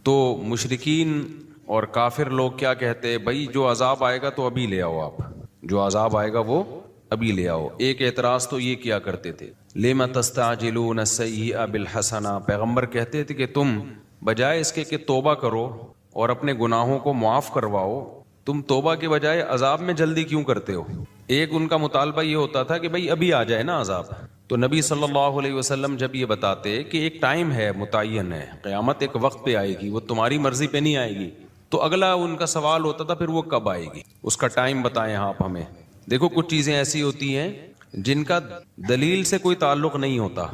تو مشرکین اور کافر لوگ کیا کہتے ہیں؟ بھائی جو عذاب آئے گا تو ابھی لے آؤ، آپ جو عذاب آئے گا وہ ابھی لے آؤ۔ ایک اعتراض تو یہ کیا کرتے تھے، لِمَ تَسْتَعْجِلُونَ السَّيِّئَةَ بِالْحَسَنَةِ، پیغمبر کہتے تھے کہ تم بجائے اس کے کہ توبہ کرو اور اپنے گناہوں کو معاف کرواؤ، تم توبہ کے بجائے عذاب میں جلدی کیوں کرتے ہو؟ ایک ان کا مطالبہ یہ ہوتا تھا کہ بھائی ابھی آ جائے نا عذاب۔ تو نبی صلی اللہ علیہ وسلم جب یہ بتاتے کہ ایک ٹائم ہے، متعین ہے، قیامت ایک وقت پہ آئے گی، وہ تمہاری مرضی پہ نہیں آئے گی، تو اگلا ان کا سوال ہوتا تھا پھر وہ کب آئے گی، اس کا ٹائم بتائیں آپ ہمیں۔ دیکھو کچھ چیزیں ایسی ہوتی ہیں جن کا دلیل سے کوئی تعلق نہیں ہوتا،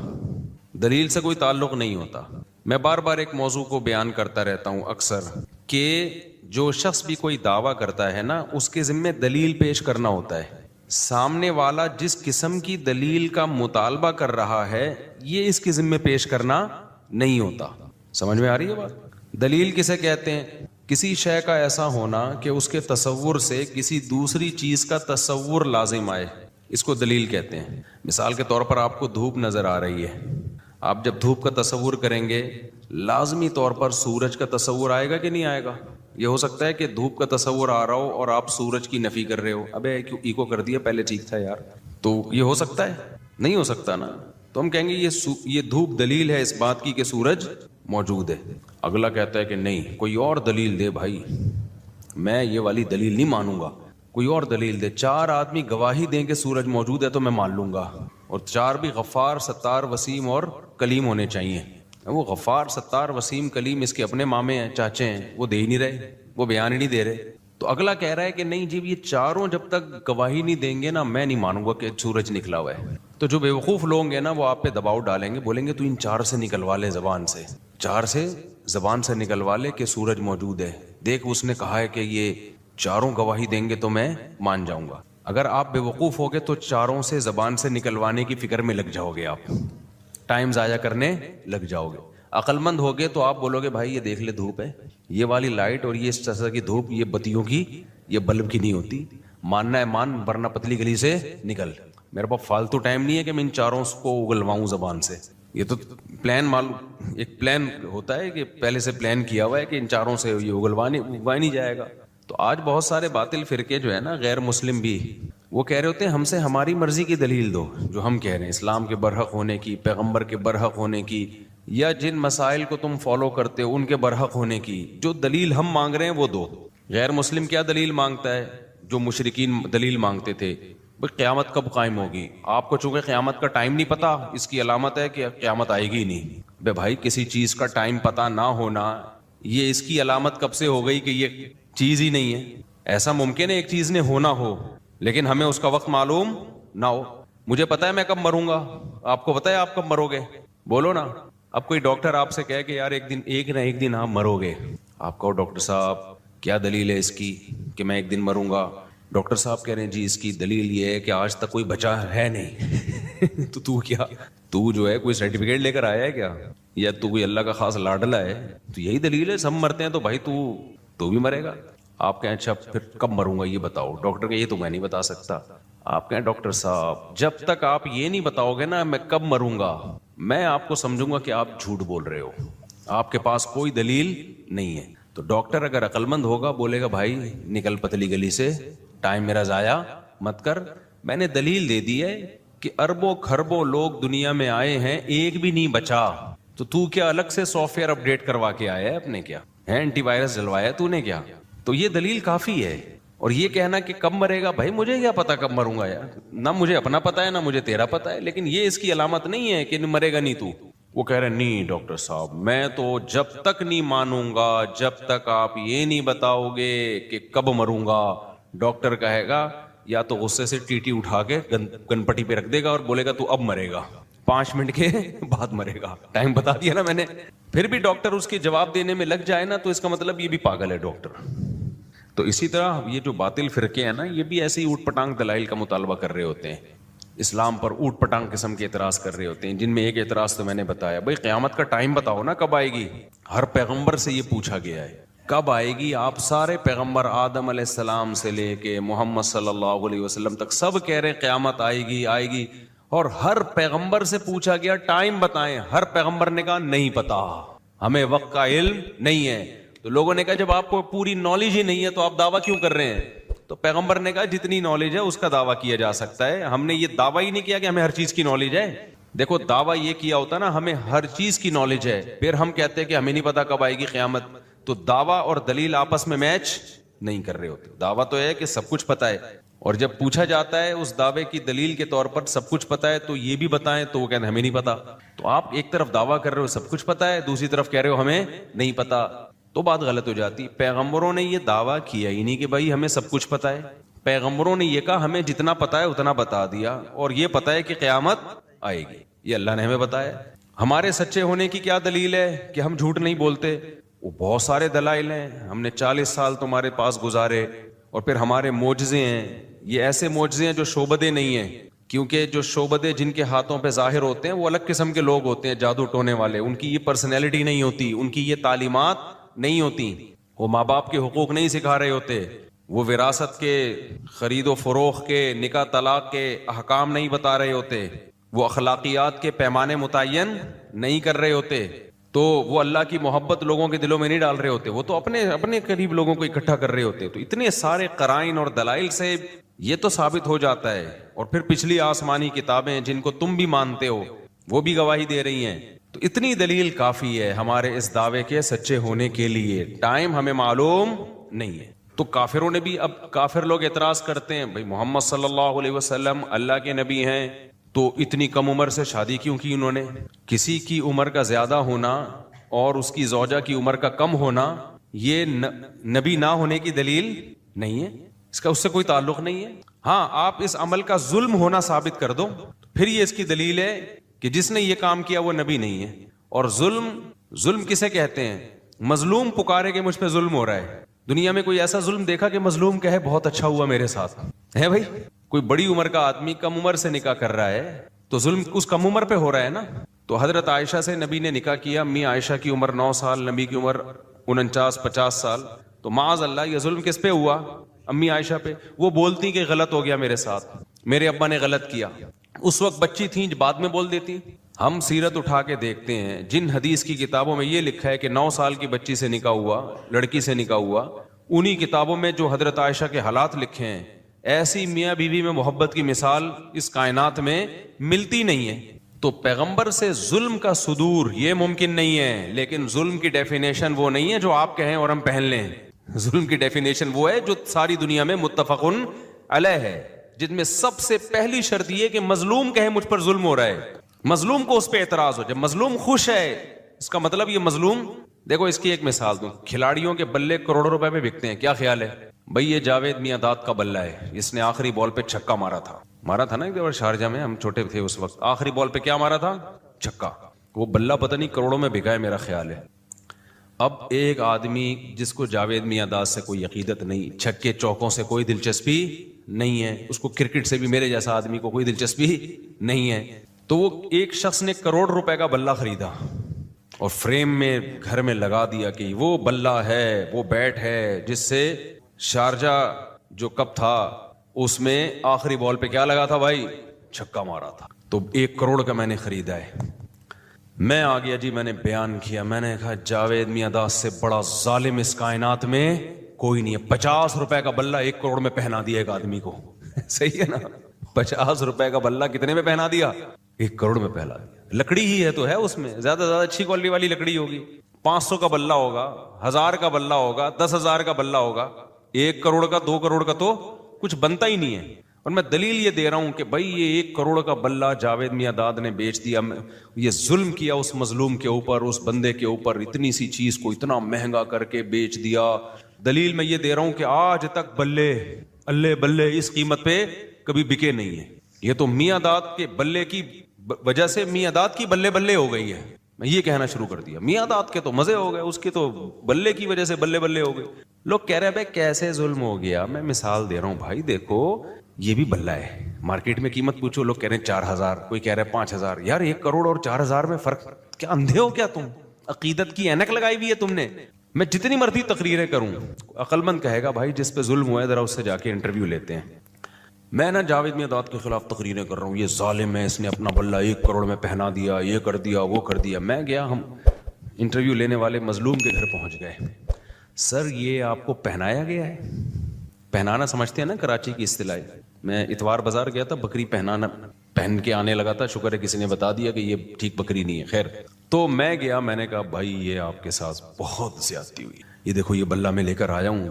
دلیل سے کوئی تعلق نہیں ہوتا۔ میں بار بار ایک موضوع کو بیان کرتا رہتا ہوں اکثر، کہ جو شخص بھی کوئی دعویٰ کرتا ہے نا، اس کے ذمہ دلیل پیش کرنا ہوتا ہے۔ سامنے والا جس قسم کی دلیل کا مطالبہ کر رہا ہے یہ اس کے ذمہ پیش کرنا نہیں ہوتا۔ سمجھ میں آ رہی ہے بات؟ دلیل کسے کہتے ہیں؟ کسی شے کا ایسا ہونا کہ اس کے تصور سے کسی دوسری چیز کا تصور لازم آئے، اس کو دلیل کہتے ہیں۔ مثال کے طور پر آپ کو دھوپ نظر آ رہی ہے، آپ جب دھوپ کا تصور کریں گے لازمی طور پر سورج کا تصور آئے گا کہ نہیں آئے گا؟ یہ ہو سکتا ہے کہ دھوپ کا تصور آ رہا ہو اور آپ سورج کی نفی کر رہے ہو، ابے کیوں ایکو کر دیا، پہلے ٹھیک تھا یار۔ تو یہ ہو سکتا ہے؟ نہیں ہو سکتا نا۔ تو ہم کہیں گے یہ دھوپ دلیل ہے اس بات کی کہ سورج موجود ہے۔ اگلا کہتا ہے کہ نہیں، کوئی اور دلیل دے بھائی، میں یہ والی دلیل نہیں مانوں گا، کوئی اور دلیل دے۔ چار آدمی گواہی دیں کہ سورج موجود ہے تو میں مان لوں گا، اور چار بھی غفار، ستار، وسیم اور کلیم ہونے چاہیے۔ وہ غفار، ستار، وسیم، کلیم اس کے اپنے مامے ہیں، چاچے ہیں، وہ دے ہی نہیں رہے، وہ بیان ہی نہیں دے رہے۔ تو اگلا کہہ رہا ہے کہ نہیں جی یہ چاروں جب تک گواہی نہیں دیں گے نا میں نہیں مانوں گا کہ سورج نکلا ہوا ہے۔ تو جو بیوقوف لوگ ہیں نا وہ آپ پہ دباؤ ڈالیں گے، بولیں گے تو ان چار سے نکلوا لے، زبان سے، چار سے زبان سے نکلوا لے کہ سورج موجود ہے، دیکھ اس نے کہا ہے کہ یہ چاروں گواہی دیں گے تو میں مان جاؤں گا۔ اگر آپ بیوقوف ہوگے تو چاروں سے زبان سے نکلوانے کی فکر میں لگ جاؤ گے، آپ ٹائم ضائع کرنے لگ جاؤ گے۔ عقل مند ہوگے تو آپ بولو گے بھائی یہ دیکھ لے دھوپ ہے، یہ والی لائٹ اور یہ اس طرح کی دھوپ یہ بتیوں کی، یہ بلب کی نہیں ہوتی، ماننا ہے مان ورنہ پتلی گلی سے نکل۔ میرے پاس فالتو ٹائم نہیں ہے کہ میں ان چاروں کو اگلواؤں زبان سے۔ یہ تو پلان معلوم، ایک پلان ہوتا ہے کہ پہلے سے پلان کیا ہوا ہے کہ ان چاروں سے یہ اگلوا نہیں جائے گا۔ تو آج بہت سارے باطل فرقے جو ہے نا، غیر مسلم بھی، وہ کہہ رہے ہوتے ہیں ہم سے ہماری مرضی کی دلیل دو، جو ہم کہہ رہے ہیں اسلام کے برحق ہونے کی، پیغمبر کے برحق ہونے کی، یا جن مسائل کو تم فالو کرتے ہو ان کے برحق ہونے کی، جو دلیل ہم مانگ رہے ہیں وہ دو۔ غیر مسلم کیا دلیل مانگتا ہے؟ جو مشرکین دلیل مانگتے تھے، بھئی قیامت کب قائم ہوگی؟ آپ کو چونکہ قیامت کا ٹائم نہیں پتا، اس کی علامت ہے کہ قیامت آئے گی نہیں۔ بے بھائی کسی چیز کا ٹائم پتا نہ ہونا یہ اس کی علامت کب سے ہو گئی کہ یہ چیز ہی نہیں ہے؟ ایسا ممکن ہے ایک چیز نے ہونا ہو لیکن ہمیں اس کا وقت معلوم نہ ہو۔ مجھے پتا ہے میں کب مروں گا، آپ کو پتا ہے آپ کب مرو گے؟ بولو نا۔ اب کوئی ڈاکٹر آپ سے کہے کہ یار ایک نہ ایک دن آپ مرو گے، آپ کہو ڈاکٹر صاحب کیا دلیل ہے اس کی کہ میں ایک دن مروں گا؟ ڈاکٹر صاحب کہہ رہے ہیں جی اس کی دلیل یہ ہے کہ آج تک کوئی بچا ہے نہیں۔ تو جو ہے کوئی سرٹیفکیٹ لے کر آیا ہے کیا، یا تو کوئی اللہ کا خاص لاڈلا ہے؟ تو یہی دلیل ہے، سب مرتے ہیں تو بھائی تو بھی مرے گا۔ آپ کہیں اچھا پھر کب مروں گا یہ بتاؤ؟ ڈاکٹر کہ یہ تو میں نہیں بتا سکتا۔ آپ کہیں ڈاکٹر صاحب جب تک آپ یہ نہیں بتاؤ گے نا میں کب مروں گا، میں آپ کو سمجھوں گا کہ آپ جھوٹ بول رہے ہو، آپ کے پاس کوئی دلیل نہیں ہے۔ تو ڈاکٹر اگر عقل مند ہوگا بولے گا بھائی نکل پتلی گلی سے، ٹائم میرا ضائع مت کر، میں نے دلیل دے دی ہے کہ اربوں کھربوں لوگ دنیا میں آئے ہیں ایک بھی نہیں بچا، تو کیا الگ سے سافٹ ویئر اپڈیٹ کروا کے آیا ہے اپنے؟ کیا ہے اینٹی وائرس ڈلوایا تو نے کیا؟ تو یہ دلیل کافی ہے۔ اور یہ کہنا کہ کب مرے گا، بھائی مجھے کیا پتا کب مروں گا یار، نہ مجھے اپنا پتا ہے نہ مجھے تیرا پتا ہے، لیکن یہ اس کی علامت نہیں ہے کہ مرے گا نہیں تو۔ وہ کہہ رہے نہیں ڈاکٹر صاحب میں تو جب تک نہیں مانوں گا جب تک آپ یہ نہیں بتاؤ گے کہ کب مروں گا۔ ڈاکٹر کہے گا یا تو غصے سے ٹی اٹھا کے گن پٹی پہ رکھ دے گا اور بولے گا تو اب مرے گا، 5 منٹ کے بعد مرے گا، ٹائم بتا دیا نا میں نے۔ پھر بھی ڈاکٹر اس کے جواب دینے میں لگ جائے نا تو اس کا مطلب یہ بھی پاگل ہے ڈاکٹر۔ تو اسی طرح یہ جو باطل فرقے ہیں نا یہ بھی ایسے ہی اوٹ پٹانگ دلائل کا مطالبہ کر رہے ہوتے ہیں، اسلام پر اوٹ پٹانگ قسم کے اعتراض کر رہے ہوتے ہیں، جن میں ایک اعتراض تو میں نے بتایا، بھائی قیامت کا ٹائم بتاؤ نا کب آئے گی۔ ہر پیغمبر سے یہ پوچھا گیا ہے کب آئے گی، آپ سارے پیغمبر آدم علیہ السلام سے لے کے محمد صلی اللہ علیہ وسلم تک سب کہہ رہے ہیں قیامت آئے گی آئے گی، اور ہر پیغمبر سے پوچھا گیا ٹائم بتائیں، ہر پیغمبر نے کہا نہیں پتا۔ ہمیں وقت کا علم نہیں ہے. تو لوگوں نے کہا جب آپ کو پوری نالج ہی نہیں ہے تو آپ دعویٰ کیوں کر رہے ہیں؟ تو پیغمبر نے کہا جتنی نالج ہے اس کا دعویٰ کیا جا سکتا ہے. ہم نے یہ دعویٰ ہی نہیں کیا کہ ہمیں ہر چیز کی نالج ہے. دیکھو دعویٰ یہ کیا ہوتا نا ہمیں ہر چیز کی نالج ہے, پھر ہم کہتے ہیں کہ ہمیں نہیں پتا کب آئے گی قیامت. تو دعویٰ اور دلیل آپس میں میچ نہیں کر رہے ہوتے. دعویٰ تو ہے کہ سب کچھ پتا ہے, اور جب پوچھا جاتا ہے اس دعوے کی دلیل کے طور پر سب کچھ پتا ہے تو یہ بھی بتائیں, تو وہ کہتے ہیں ہمیں نہیں پتا. تو آپ ایک طرف دعویٰ کر رہے ہو سب کچھ پتا ہے, دوسری طرف کہہ رہے ہو ہمیں نہیں پتا, تو بات غلط ہو جاتی. پیغمبروں نے یہ دعویٰ کیا ہی نہیں کہ بھائی ہمیں سب کچھ پتا ہے. پیغمبروں نے یہ کہا ہمیں جتنا پتا ہے اتنا بتا دیا, اور یہ پتا ہے کہ قیامت آئے گی, یہ اللہ نے ہمیں بتایا. ہمارے سچے ہونے کی کیا دلیل ہے کہ ہم جھوٹ نہیں بولتے؟ وہ بہت سارے دلائل ہیں. ہم نے 40 سال تمہارے پاس گزارے, اور پھر ہمارے معجزے ہیں. یہ ایسے معجزے ہیں جو شعبدے نہیں ہیں, کیونکہ جو شعبدے جن کے ہاتھوں پہ ظاہر ہوتے ہیں وہ الگ قسم کے لوگ ہوتے ہیں, جادو ٹونے والے. ان کی یہ پرسنالٹی نہیں ہوتی, ان کی یہ تعلیمات نہیں ہوتی, وہ ماں باپ کے حقوق نہیں سکھا رہے ہوتے, وہ وراثت کے, خرید و فروخت کے, نکاح طلاق کے احکام نہیں بتا رہے ہوتے, وہ اخلاقیات کے پیمانے متعین نہیں کر رہے ہوتے, تو وہ اللہ کی محبت لوگوں کے دلوں میں نہیں ڈال رہے ہوتے, وہ تو اپنے قریب لوگوں کو اکٹھا کر رہے ہوتے. تو اتنے سارے قرائن اور دلائل سے یہ تو ثابت ہو جاتا ہے. اور پھر پچھلی آسمانی کتابیں جن کو تم بھی مانتے ہو وہ بھی گواہی دے رہی ہیں. تو اتنی دلیل کافی ہے ہمارے اس دعوے کے سچے ہونے کے لیے. ٹائم ہمیں معلوم نہیں ہے. تو کافروں نے بھی, اب کافر لوگ اعتراض کرتے ہیں بھائی محمد صلی اللہ علیہ وسلم اللہ کے نبی ہیں تو اتنی کم عمر سے شادی کیوں کی انہوں نے؟ کسی کی عمر کا زیادہ ہونا اور اس کی زوجہ کی عمر کا کم ہونا یہ نبی نہ ہونے کی دلیل نہیں ہے, اس کا اس سے کوئی تعلق نہیں ہے. ہاں آپ اس عمل کا ظلم ہونا ثابت کر دو, پھر یہ اس کی دلیل ہے کہ جس نے یہ کام کیا وہ نبی نہیں ہے. اور ظلم کسے کہتے ہیں؟ مظلوم پکارے کہ مجھ پہ ظلم ہو رہا ہے. دنیا میں کوئی ایسا ظلم دیکھا کہ مظلوم کہے بہت اچھا ہوا میرے ساتھ ہے؟ بھائی کوئی بڑی عمر کا آدمی کم عمر سے نکاح کر رہا ہے تو ظلم اس کم عمر پہ ہو رہا ہے نا. تو حضرت عائشہ سے نبی نے نکاح کیا, امی عائشہ کی عمر 9 سال, نبی کی عمر 49-50 سال. تو معاذ اللہ یہ ظلم کس پہ ہوا؟ امی عائشہ پہ. وہ بولتی کہ غلط ہو گیا میرے ساتھ, میرے ابا نے غلط کیا. اس وقت بچی تھیں, بعد میں بول دیتی. ہم سیرت اٹھا کے دیکھتے ہیں جن حدیث کی کتابوں میں یہ لکھا ہے کہ 9 سال کی بچی سے نکاح ہوا, لڑکی سے نکاح ہوا, انہی کتابوں میں جو حضرت عائشہ کے حالات لکھے ہیں, ایسی میاں بیوی میں محبت کی مثال اس کائنات میں ملتی نہیں ہے. تو پیغمبر سے ظلم کا صدور یہ ممکن نہیں ہے, لیکن ظلم کی ڈیفینیشن وہ نہیں ہے جو آپ کہیں اور ہم پہن لیں. ظلم کی ڈیفینیشن وہ ہے جو ساری دنیا میں متفقن علیہ ہے, جن میں سب سے پہلی شرط یہ کہ مظلوم کہے مجھ پر ظلم ہو رہا ہے, مظلوم کو اس پہ اعتراض ہو. جب مظلوم خوش ہے اس کا مطلب یہ مظلوم. دیکھو اس کی ایک مثال دوں, کھلاڑیوں کے بلے کروڑوں روپے میں بکتے ہیں, کیا خیال ہے بھائی یہ جاوید میاں داد کا بلہ ہے, اس نے آخری بال پہ چھکا مارا تھا نا ایک دفعہ شارجہ میں, ہم چھوٹے تھے اس وقت, آخری بال پہ کیا مارا تھا؟ چھکا. وہ بلہ پتہ نہیں کروڑوں میں بکا ہے میرا خیال ہے. اب ایک آدمی جس کو جاوید میاں داد سے کوئی عقیدت نہیں, چھکے چوکوں سے کوئی دلچسپی نہیں ہے, اس کو کرکٹ سے بھی میرے جیسا آدمی کو کوئی دلچسپی نہیں ہے, تو وہ ایک شخص نے کروڑ روپے کا بلہ خریدا اور فریم میں گھر میں لگا دیا کہ وہ بلہ ہے, وہ بیٹ ہے جس سے شارجہ جو کپ تھا اس میں آخری بال پہ کیا لگا تھا بھائی؟ چھکا مارا تھا. تو 1 کروڑ کا میں نے خریدا ہے. میں آ گیا جی, میں نے بیان کیا, میں نے کہا جاوید میاں داد سے بڑا ظالم اس کائنات میں کوئی نہیں ہے. 50 روپے کا بلہ 1 کروڑ میں پہنا دیا ایک آدمی کو. صحیح ہے نا, 50 روپے کا بلہ کتنے میں پہنا دیا؟ 1 کروڑ میں پہنا دیا. لکڑی ہی ہے تو ہے, اس میں زیادہ سے زیادہ اچھی کوالٹی والی لکڑی ہوگی. 500 کا بلہ ہوگا, 1000 کا بلہ ہوگا, 10,000 کا بلہ ہوگا, 1 کروڑ کا 2 کروڑ کا تو کچھ بنتا ہی نہیں ہے. اور میں دلیل یہ دے رہا ہوں کہ بھائی یہ 1 کروڑ کا بلہ جاوید میاں داد نے بیچ دیا, یہ ظلم کیا اس مظلوم کے اوپر, اس بندے کے اوپر, اتنی سی چیز کو اتنا مہنگا کر کے بیچ دیا. دلیل میں یہ دے رہا ہوں کہ آج تک بلے اللہ بلے اس قیمت پہ کبھی بکے نہیں ہیں. یہ تو میاں داد کے بلے کی وجہ سے میاں داد کی بلے بلے ہو گئی ہے. میں یہ کہنا شروع کر دیا, میاں داد کے تو مزے ہو گئے, اس کے تو بلے کی وجہ سے بلے بلے ہو گئے. لوگ کہہ رہے ہیں بھائی کیسے ظلم ہو گیا. میں مثال دے رہا ہوں بھائی, دیکھو یہ بھی بلہ ہے, مارکیٹ میں قیمت پوچھو, لوگ کہہ رہے ہیں 4,000, کوئی کہہ رہا ہے 5,000. یار 1 کروڑ اور 4,000 میں فرق, کیا اندھے ہو کیا تم؟ عقیدت کی اینک لگائی ہوئی ہے تم نے. میں جتنی مرضی تقریریں کروں, عقل مند کہے گا بھائی جس پہ ظلم ہوا ہے ذرا اس سے جا کے انٹرویو لیتے ہیں. میں نا جاوید میاں داد کے خلاف تقریریں کر رہا ہوں, یہ ظالم ہے, اس نے اپنا بلہ 1 کروڑ میں پہنا دیا, یہ کر دیا, وہ کر دیا. میں گیا, ہم انٹرویو لینے والے مظلوم کے گھر پہنچ گئے. سر یہ آپ کو پہنایا گیا ہے. پہنانا سمجھتے ہیں نا کراچی کی اصطلاح. میں اتوار بازار گیا تھا, بکری پہن کے آنے لگا تھا, شکر ہے کسی نے بتا دیا کہ یہ ٹھیک بکری نہیں ہے. خیر, تو میں گیا, میں نے کہا بھائی یہ آپ کے ساتھ بہت زیادتی ہوئی, یہ دیکھو یہ بلہ میں لے کر آیا ہوں,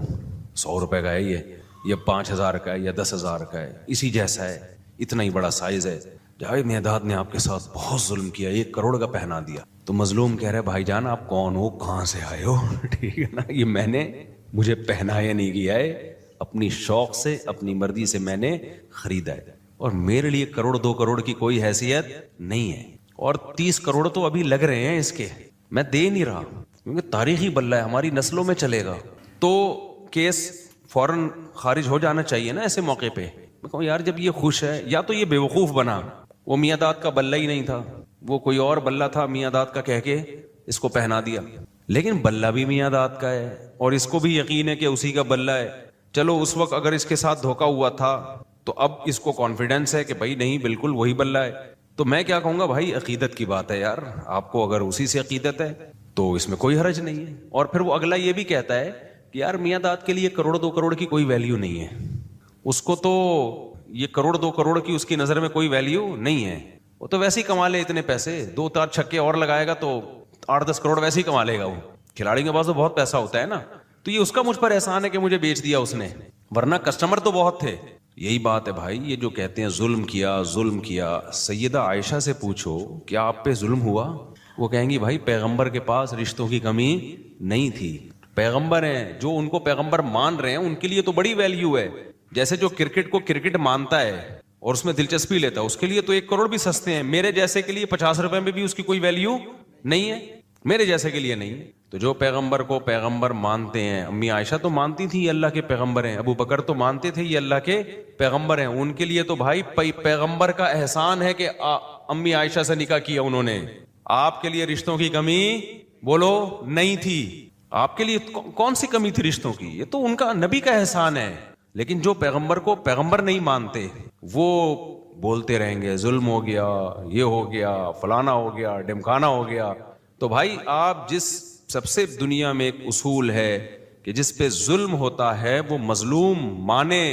100 روپے کا ہے یہ 5000 کا ہے یا 10,000 کا ہے, اسی جیسا ہے, اتنا ہی بڑا سائز ہے. جاوید میاں نے آپ کے ساتھ بہت ظلم کیا, 1 کروڑ کا پہنا دیا. تو مظلوم کہہ رہے بھائی جان آپ کون ہو, کہاں سے آئے ہو؟ ٹھیک ہے نا, یہ میں نے مجھے پہنایا نہیں گیا ہے, اپنی شوق سے اپنی مرضی سے میں نے خریدا ہے, اور میرے لیے 1 کروڑ 2 کروڑ کی کوئی حیثیت نہیں ہے. اور 30 کروڑ تو ابھی لگ رہے ہیں اس کے, میں دے نہیں رہا کیونکہ تاریخی بلہ ہے, ہماری نسلوں میں چلے گا. تو کیس فوراً خارج ہو جانا چاہیے نا ایسے موقع پہ. میں کہوں یار جب یہ خوش ہے, یا تو یہ بیوقوف بنا, وہ میاں داد کا بلہ ہی نہیں تھا, وہ کوئی اور بلہ تھا میاں داد کا کہہ کے اس کو پہنا دیا, لیکن بلہ بھی میاں داد کا ہے اور اس کو بھی یقین ہے کہ اسی کا بلہ ہے. چلو اس وقت اگر اس کے ساتھ دھوکا ہوا تھا تو اب اس کو کانفیڈنس ہے کہ بھائی نہیں بالکل وہی بلہ ہے. تو میں کیا کہوں گا بھائی, عقیدت کی بات ہے یار, آپ کو اگر اسی سے عقیدت ہے تو اس میں کوئی حرج نہیں ہے. اور پھر وہ اگلا یہ بھی کہتا ہے کہ یار میاں داد کے لیے 1 کروڑ 2 کروڑ کی کوئی ویلیو نہیں ہے, اس کو تو یہ 1 کروڑ 2 کروڑ کی اس کی نظر میں کوئی ویلیو نہیں ہے, وہ تو ویسے ہی کما لے اتنے پیسے, 2-4 چھکے اور لگائے گا تو 8-10 کروڑ ویسے ہی کما لے گا. وہ کھلاڑی کے پاس تو بہت پیسہ ہوتا ہے نا, تو یہ اس کا مجھ پر احسان ہے کہ مجھے بیچ دیا اس نے, ورنہ کسٹمر تو بہت تھے. یہی بات ہے بھائی, یہ جو کہتے ہیں ظلم کیا, سیدہ عائشہ سے پوچھو کیا آپ پہ ظلم ہوا, وہ کہیں گی بھائی پیغمبر کے پاس رشتوں کی کمی نہیں تھی, پیغمبر ہیں, جو ان کو پیغمبر مان رہے ہیں ان کے لیے تو بڑی ویلیو ہے. جیسے جو کرکٹ کو کرکٹ مانتا ہے اور اس میں دلچسپی لیتا ہے, اس کے لیے تو 1 کروڑ بھی سستے ہیں. میرے جیسے کے لیے 50 روپے میں بھی اس کی کوئی ویلیو نہیں ہے, میرے جیسے کے لیے نہیں. تو جو پیغمبر کو پیغمبر مانتے ہیں, امی عائشہ تو مانتی تھی یہ اللہ کے پیغمبر ہیں, ابو بکر تو مانتے تھے یہ اللہ کے پیغمبر ہیں, ان کے لیے تو بھائی پیغمبر کا احسان ہے کہ امی عائشہ سے نکاح کیا انہوں نے. آپ کے لیے رشتوں کی کمی بولو نہیں تھی, آپ کے لیے کون سی کمی تھی رشتوں کی, یہ تو ان کا نبی کا احسان ہے. لیکن جو پیغمبر کو پیغمبر نہیں مانتے وہ بولتے رہیں گے ظلم ہو گیا, یہ ہو گیا, فلانا ہو گیا, ڈمکانا ہو گیا. تو بھائی آپ جس سب سے دنیا میں ایک اصول ہے کہ جس پہ ظلم ہوتا ہے وہ مظلوم مانے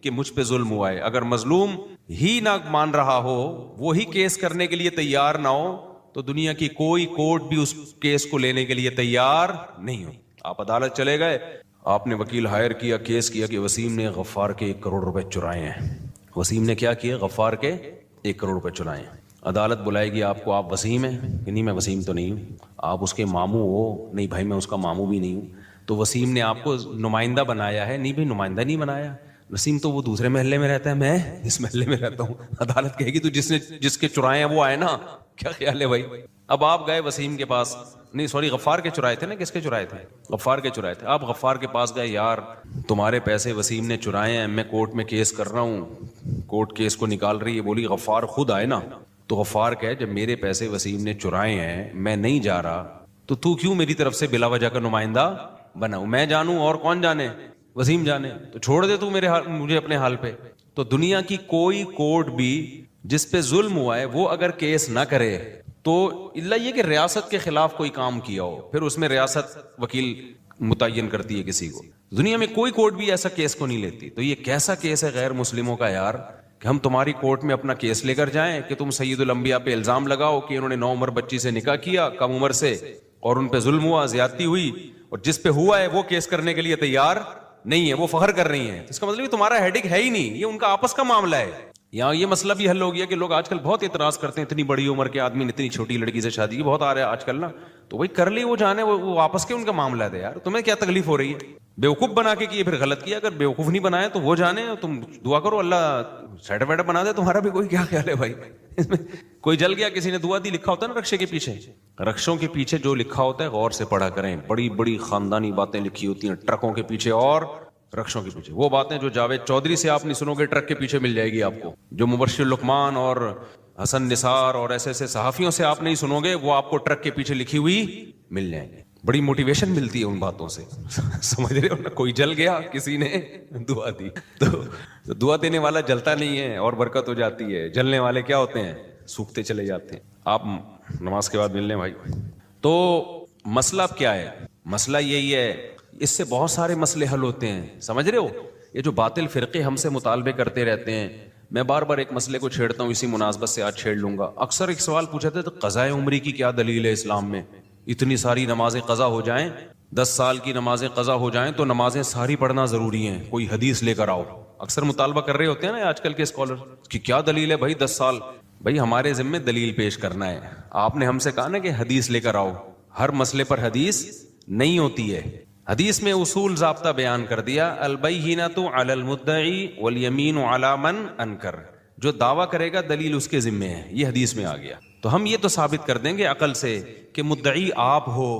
کہ مجھ پہ ظلم ہوا ہے. اگر مظلوم ہی نہ مان رہا ہو, وہی کیس کرنے کے لیے تیار نہ ہو, تو دنیا کی کوئی کورٹ بھی اس کیس کو لینے کے لیے تیار نہیں ہو. آپ عدالت چلے گئے, آپ نے وکیل ہائر کیا, کیس کیا کہ وسیم نے غفار کے 1 کروڑ روپے چرائے ہیں. وسیم نے کیا کیا, غفار کے 1 کروڑ روپے چرائے ہیں. عدالت بلائے گی آپ کو, آپ وسیم ہیں کہ نہیں, میں وسیم تو نہیں ہوں. آپ اس کے ماموں ہو, نہیں بھائی میں اس کا ماموں بھی نہیں ہوں. تو وسیم نے آپ کو نمائندہ بنایا ہے, نہیں بھائی نمائندہ نہیں بنایا, وسیم تو وہ دوسرے محلے میں رہتا ہے, میں اس محلے میں رہتا ہوں. عدالت کہے گی تو جس کے چرائے ہیں وہ آئے نا, کیا خیال ہے بھائی. اب آپ گئے وسیم کے پاس, نہیں سوری غفار کے چرائے تھے نا, کس کے چرائے تھے, غفار کے چرائے تھے. آپ غفار کے پاس گئے, یار تمہارے پیسے وسیم نے چرائے ہیں, میں کورٹ میں کیس کر رہا ہوں, کورٹ کیس کو نکال رہی ہے. بولی غفار خود آئے نا. تو غفار کہے جب میرے پیسے وسیم نے چرائے ہیں, میں نہیں جا رہا, تو کیوں میری طرف سے بلا وجہ کا نمائندہ بناؤں, میں جانوں اور کون جانے, وسیم جانے, تو چھوڑ دے تو مجھے اپنے حال پہ. تو دنیا کی کوئی کورٹ بھی جس پہ ظلم ہوا ہے وہ اگر کیس نہ کرے, تو اللہ یہ کہ ریاست کے خلاف کوئی کام کیا ہو, پھر اس میں ریاست وکیل متعین کرتی ہے کسی کو. دنیا میں کوئی کورٹ بھی ایسا کیس کو نہیں لیتی. تو یہ کیسا کیس ہے غیر مسلموں کا یار, کہ ہم تمہاری کورٹ میں اپنا کیس لے کر جائیں کہ تم سید الانبیاء پہ الزام لگاؤ کہ انہوں نے 9 عمر بچی سے نکاح کیا کم عمر سے, اور ان پہ ظلم ہوا, زیادتی ہوئی, اور جس پہ ہوا ہے وہ کیس کرنے کے لیے تیار نہیں ہے, وہ فخر کر رہی ہیں. اس کا مطلب تمہارا ہیڈک ہے ہی نہیں, یہ ان کا آپس کا معاملہ ہے. یہاں یہ مسئلہ بھی حل ہو گیا کہ لوگ آج کل بہت اعتراض کرتے ہیں, اتنی بڑی عمر کے آدمی نے اتنی چھوٹی لڑکی سے شادی کی, بہت آ رہا ہے آج کل نا. تو وہی کر لی, وہ جانے, وہ آپس کے ان کا معاملہ ہے یار, تمہیں کیا تکلیف ہو رہی ہے. بیوقوف بنا کے کیے پھر غلط کیا, اگر بیوقوف نہیں بنائے تو وہ جانے, تم دعا کرو اللہ سیٹ ویٹ بنا دے, تمہارا بھی کوئی کیا خیال ہے بھائی. کوئی جل گیا, کسی نے دعا دی, لکھا ہوتا ہے نا رکشے کے پیچھے, رکشوں کے پیچھے جو لکھا ہوتا ہے غور سے پڑھا کریں, بڑی بڑی خاندانی باتیں لکھی ہوتی ہیں ٹرکوں کے پیچھے اور رکشوں کے پیچھے. وہ باتیں جو جاوید چودھری سے آپ نہیں سنو گے ٹرک کے پیچھے مل جائے گی آپ کو, جو مبشر لقمان اور حسن نثار اور ایسے صحافیوں سے آپ نہیں سنو گے, وہ آپ کو ٹرک کے پیچھے لکھی ہوئی مل جائیں گے. بڑی موٹیویشن ملتی ہے ان باتوں سے, سمجھ رہے ہو نا. کوئی جل گیا, کسی نے دعا دی, تو دعا دینے والا جلتا نہیں ہے اور برکت ہو جاتی ہے, جلنے والے کیا ہوتے ہیں, سوکھتے چلے جاتے ہیں. آپ نماز کے بعد مل لیں بھائی. تو مسئلہ اب کیا ہے؟ مسئلہ یہی ہے، اس سے بہت سارے مسئلے حل ہوتے ہیں، سمجھ رہے ہو؟ یہ جو باطل فرقے ہم سے مطالبے کرتے رہتے ہیں، میں بار بار ایک مسئلے کو چھیڑتا ہوں، اسی مناسبت سے آج چھیڑ لوں گا۔ اکثر ایک سوال پوچھا تھا، تو قضاء عمری کی کیا دلیل ہے اسلام میں؟ اتنی ساری نمازیں قضا ہو جائیں، 10 سال کی نمازیں قضا ہو جائیں تو نمازیں ساری پڑھنا ضروری ہیں، کوئی حدیث لے کر آؤ۔ اکثر مطالبہ کر رہے ہوتے ہیں نا آج کل کے اسکالر کہ کیا دلیل ہے بھائی 10 سال؟ بھائی ہمارے ذمے دلیل پیش کرنا ہے۔ آپ نے ہم سے کہا نا کہ حدیث لے کر آؤ، ہر مسئلے پر حدیث نہیں ہوتی ہے۔ حدیث میں اصول ضابطہ بیان کر دیا، البینۃ علی المدعی والیمین علی من انکر، جو دعویٰ کرے گا دلیل اس کے ذمے ہے، یہ حدیث میں آ گیا۔ تو ہم یہ تو ثابت کر دیں گے عقل سے کہ مدعی آپ ہو،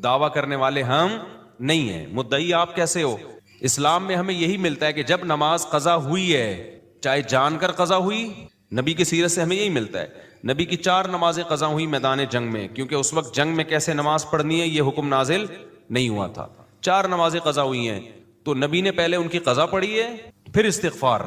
دعویٰ کرنے والے ہم نہیں ہیں۔ مدعی آپ کیسے ہو؟ اسلام میں ہمیں یہی ملتا ہے کہ جب نماز قضا ہوئی ہے، چاہے جان کر قضا ہوئی، نبی کی سیرت سے ہمیں یہی ملتا ہے۔ نبی کی 4 نمازیں قضا ہوئی میدان جنگ میں، کیونکہ اس وقت جنگ میں کیسے نماز پڑھنی ہے یہ حکم نازل نہیں ہوا تھا۔ 4 نمازیں قضا ہوئی ہیں، تو نبی نے پہلے ان کی قضا پڑھی ہے، پھر استغفار۔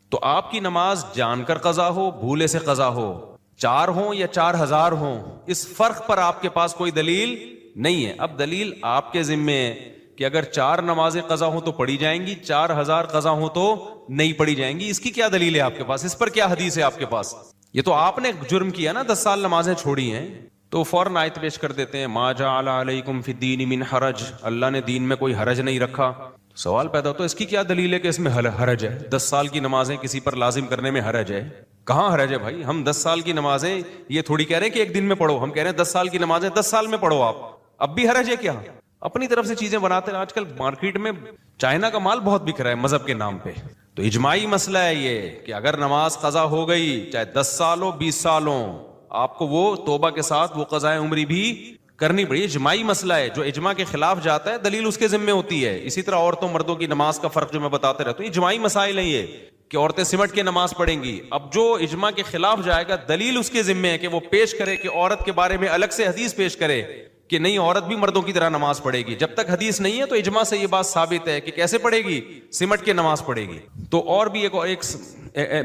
تو آپ کی نماز جان کر قضا ہو، بھولے سے قضا ہو، 4 ہوں یا 4000 ہوں، اس فرق پر آپ کے پاس کوئی دلیل نہیں ہے۔ اب دلیل آپ کے ذمے ہے کہ اگر 4 نمازیں قضا ہوں تو پڑھی جائیں گی، 4000 قضا ہوں تو نہیں پڑھی جائیں گی۔ اس کی کیا دلیل ہے آپ کے پاس؟ اس پر کیا حدیث ہے آپ کے پاس؟ یہ تو آپ نے جرم کیا نا، 10 سال نمازیں چھوڑی ہیں، تو فوراً آیت پیش کر دیتے ہیں، ما جعل علیکم فی الدین من حرج، اللہ نے دین میں کوئی حرج نہیں رکھا۔ سوال پیدا ہوتا ہے اس کی کیا دلیل ہے کہ اس میں حرج ہے؟ 10 سال کی نمازیں کسی پر لازم کرنے میں حرج ہے؟ کہاں حرج ہے بھائی؟ ہم 10 سال کی نمازیں یہ تھوڑی کہہ رہے ہیں کہ ایک دن میں پڑھو، ہم کہہ رہے ہیں 10 سال کی نمازیں 10 سال میں پڑھو۔ آپ اب بھی حرج ہے کیا؟ اپنی طرف سے چیزیں بناتے ہیں۔ آج کل مارکیٹ میں چائنا کا مال بہت بک رہا ہے مذہب کے نام پہ۔ تو اجماعی مسئلہ ہے یہ کہ اگر نماز قضا ہو گئی، چاہے 10 سال ہو 20 سال ہو، آپ کو وہ توبہ کے ساتھ وہ قضائے عمری بھی کرنی پڑی۔ اجماعی مسئلہ ہے، جو اجماع کے خلاف جاتا ہے دلیل اس کے ذمے ہوتی ہے۔ اسی طرح عورتوں مردوں کی نماز کا فرق جو میں بتاتے رہتا ہوں، اجماعی مسائل ہیں یہ کہ عورتیں سمٹ کے نماز پڑھیں گی۔ اب جو اجماع کے خلاف جائے گا دلیل اس کے ذمے ہے کہ وہ پیش کرے، کہ عورت کے بارے میں الگ سے حدیث پیش کرے کہ نہیں عورت بھی مردوں کی طرح نماز پڑھے گی۔ جب تک حدیث نہیں ہے تو اجماع سے یہ بات ثابت ہے کہ کیسے پڑھے گی، سمٹ کے نماز پڑھے گی۔ تو اور بھی ایک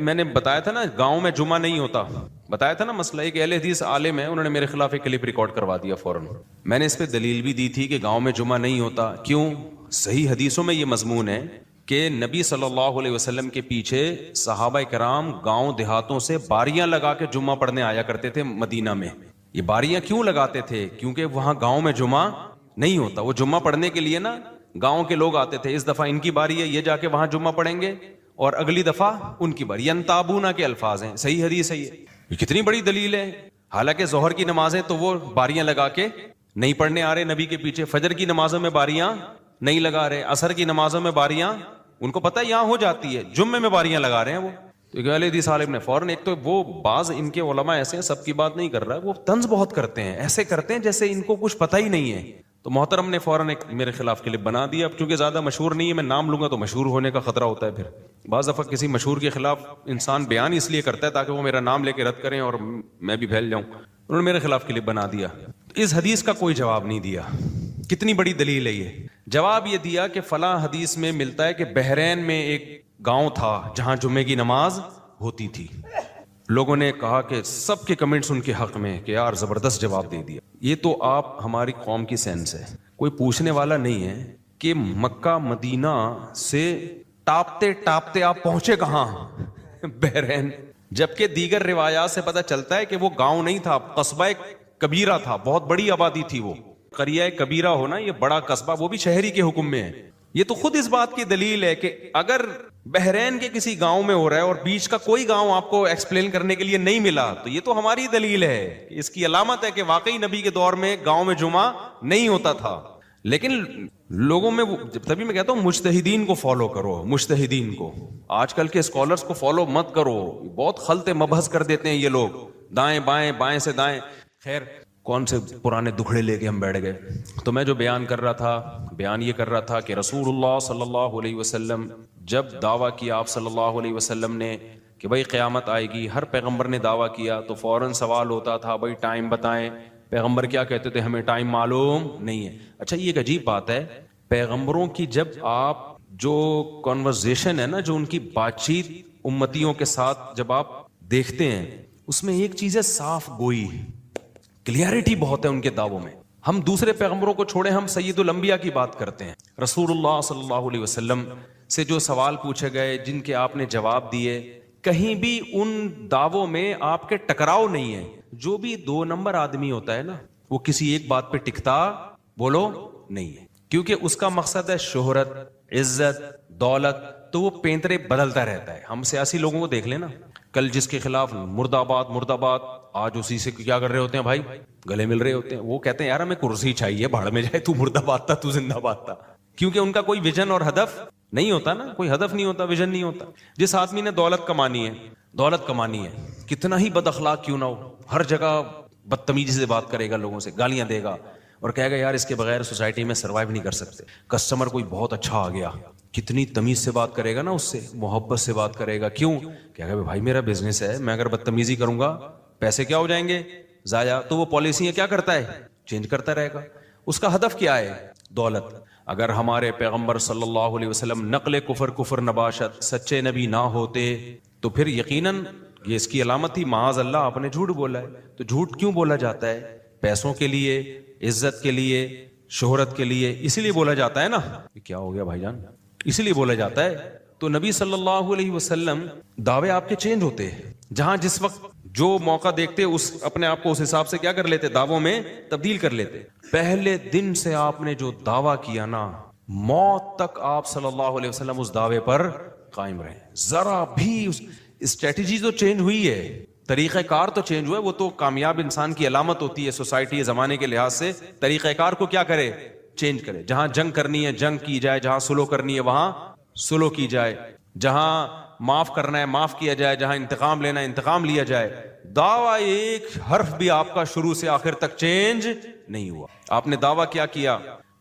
میں نے بتایا تھا نا گاؤں میں جمعہ نہیں ہوتا، بتایا تھا نا مسئلہ، ایک اہل حدیث عالم ہے، انہوں نے میرے خلاف ایک کلپ ریکارڈ کروا دیا فوراً۔ میں نے اس پہ دلیل بھی دی تھی کہ گاؤں میں جمعہ نہیں ہوتا، کیوں؟ صحیح حدیثوں میں یہ مضمون ہے کہ نبی صلی اللہ علیہ وسلم کے پیچھے صحابہ کرام گاؤں دیہاتوں سے باریاں لگا کے جمعہ پڑھنے آیا کرتے تھے مدینہ میں۔ یہ باریاں کیوں لگاتے تھے؟ کیونکہ وہاں گاؤں میں جمعہ نہیں ہوتا۔ وہ جمعہ پڑھنے کے لیے نا گاؤں کے لوگ آتے تھے، اس دفعہ ان کی باری ہے، یہ جا کے وہاں جمعہ پڑھیں گے، اور اگلی دفعہ ان کی باری۔ ینتابونا کے الفاظ ہیں، صحیح حدیث ہے یہ کتنی بڑی دلیل ہے۔ حالانکہ ظہر کی نمازیں تو وہ باریاں لگا کے نہیں پڑھنے آ رہے نبی کے پیچھے، فجر کی نمازوں میں باریاں نہیں لگا رہے، عصر کی نمازوں میں باریاں ان کو پتہ ہے یہاں ہو جاتی ہے، جمعے میں باریاں لگا رہے ہیں وہ۔ تو اہل حدیث عالم نے فوراً، ایک تو وہ بعض ان کے علماء ایسے ہیں، سب کی بات نہیں کر رہا ہے، وہ طنز بہت کرتے ہیں، ایسے کرتے ہیں جیسے ان کو کچھ پتہ ہی نہیں ہے۔ تو محترم نے فوراً ایک میرے خلاف کلپ بنا دیا۔ اب چونکہ زیادہ مشہور نہیں ہے، میں نام لوں گا تو مشہور ہونے کا خطرہ ہوتا ہے۔ پھر بعض دفعہ کسی مشہور کے خلاف انسان بیان اس لیے کرتا ہے تاکہ وہ میرا نام لے کے رد کریں اور میں بھی پھیل جاؤں۔ انہوں نے میرے خلاف کلپ بنا دیا، اس حدیث کا کوئی جواب نہیں دیا۔ کتنی بڑی دلیل ہے یہ؟ جواب یہ دیا کہ فلاں حدیث میں ملتا ہے کہ بحرین میں ایک گاؤں تھا جہاں جمعے کی نماز ہوتی تھی۔ لوگوں نے کہا کہ سب کے کمنٹس ان کے حق میں کہ یار زبردست جواب دے دیا۔ یہ تو آپ ہماری قوم کی سینس ہے، کوئی پوچھنے والا نہیں ہے کہ مکہ مدینہ سے ٹاپتے ٹاپتے آپ پہنچے کہاں؟ بحرین۔ جبکہ دیگر روایات سے پتہ چلتا ہے کہ وہ گاؤں نہیں تھا، قصبہ کبیرہ تھا، بہت بڑی آبادی تھی وہ۔ قریہ کبیرہ ہونا یہ بڑا قصبہ، وہ بھی شہری کے حکم میں ہے۔ یہ تو خود اس بات کی دلیل ہے کہ اگر بحرین کے کسی گاؤں میں ہو رہا ہے اور بیچ کا کوئی گاؤں آپ کو ایکسپلین کرنے کے لیے نہیں ملا، تو یہ تو ہماری دلیل ہے، اس کی علامت ہے کہ واقعی نبی کے دور میں گاؤں میں جمعہ نہیں ہوتا تھا۔ لیکن لوگوں میں تبھی میں کہتا ہوں مجتہدین کو فالو کرو، مجتہدین کو، آج کل کے اسکالرز کو فالو مت کرو، بہت خلط مبحث کر دیتے ہیں یہ لوگ، دائیں بائیں بائیں سے دائیں۔ خیر کون سے پرانے دکھڑے لے کے ہم بیٹھ گئے۔ تو میں جو بیان یہ کر رہا تھا کہ رسول اللہ صلی اللہ علیہ وسلم جب دعویٰ کیا آپ صلی اللہ علیہ وسلم نے کہ بھائی قیامت آئے گی، ہر پیغمبر نے دعویٰ کیا تو فوراً سوال ہوتا تھا بھائی ٹائم بتائیں۔ پیغمبر کیا کہتے تھے؟ ہمیں ٹائم معلوم نہیں ہے۔ اچھا یہ ایک عجیب بات ہے، پیغمبروں کی جب آپ جو کنورزیشن ہے نا، جو ان کی بات چیت امتیوں کے ساتھ جب آپ دیکھتے ہیں، اس میں ایک چیز ہے صاف گوئی، کلیئرٹی بہت ہے ان کے دعووں میں۔ ہم دوسرے پیغمبروں کو چھوڑے, ہم سید الانبیاء کی بات کرتے ہیں. رسول اللہ صلی اللہ علیہ وسلم سے جو سوال پوچھے گئے, جن کے آپ نے جواب دیے, کہیں بھی ان دعووں میں آپ کے ٹکراؤ نہیں ہے. جو بھی 2 نمبر آدمی ہوتا ہے نا, وہ کسی ایک بات پہ ٹکتا بولو نہیں ہے, کیونکہ اس کا مقصد ہے شہرت, عزت, دولت, تو وہ پینترے بدلتا رہتا ہے. ہم سیاسی لوگوں کو دیکھ لینا, کل جس کے خلاف مرد آباد مرد آباد, آج اسی سے کیا کر رہے ہوتے ہیں بھائی, گلے مل رہے ہوتے ہیں. وہ کہتے ہیں یار ہمیں کرسی چاہیے, بھاڑ میں جائے, تو مرد آباد تھا, تو زندہ باد تھا. کیونکہ ان کا کوئی ویژن اور ہدف نہیں ہوتا نا, کوئی ہدف نہیں ہوتا, ویژن نہیں ہوتا. جس آدمی نے دولت کمانی ہے, دولت کمانی ہے, کتنا ہی بد اخلاق کیوں نہ ہو, ہر جگہ بدتمیزی سے بات کرے گا, لوگوں سے گالیاں دے گا, اور کہے گا یار اس کے بغیر سوسائٹی میں سروائیو نہیں کر سکتے. کسٹمر کوئی بہت اچھا آ گیا, کتنی تمیز سے بات کرے گا نا, اس سے محبت سے بات کرے گا. کیوں؟ کہے گا بھائی میرا بزنس ہے, میں اگر بدتمیزی کروں گا پیسے کیا ہو جائیں گے, ضائع. تو وہ پالیسیاں کیا کرتا ہے, چینج کرتا رہے گا. اس کا ہدف کیا ہے, دولت. اگر ہمارے پیغمبر صلی اللہ علیہ وسلم نقل کفر نباشت, سچے نبی نہ ہوتے, تو پھر یقیناً یہ اس کی علامت ہی معاذ اللہ آپ نے جھوٹ بولا ہے. تو جھوٹ کیوں بولا جاتا ہے؟ پیسوں کے لیے, عزت کے لیے, شہرت کے لیے, اسی لیے بولا جاتا ہے نا. کیا ہو گیا بھائی جان, اسی لیے بولا جاتا ہے. تو نبی صلی اللہ علیہ وسلم دعوے آپ کے چینج ہوتے ہیں, جہاں جس وقت جو موقع دیکھتے اس اپنے آپ کو اس حساب سے کیا کر لیتے, دعووں میں تبدیل کر لیتے. پہلے دن سے آپ نے جو دعویٰ کیا نا, موت تک آپ صلی اللہ علیہ وسلم اس دعوے پر قائم رہے. ذرا بھی اسٹریٹجی تو چینج ہوئی ہے, طریقہ کار تو چینج ہوا ہے. وہ تو کامیاب انسان کی علامت ہوتی ہے سوسائٹی زمانے کے لحاظ سے. طریقہ کار کو کیا کرے, چینج کرے. جہاں جنگ کرنی ہے جنگ کی جائے, جہاں سلو کرنی ہے وہاں سلو کی جائے, جہاں معاف کرنا ہے معاف کیا جائے, جہاں انتقام لینا ہے انتقام لیا جائے. دعویٰ ایک حرف بھی آپ کا شروع سے آخر تک چینج نہیں ہوا. آپ نے دعویٰ کیا کیا,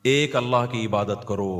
ایک اللہ کی عبادت کرو,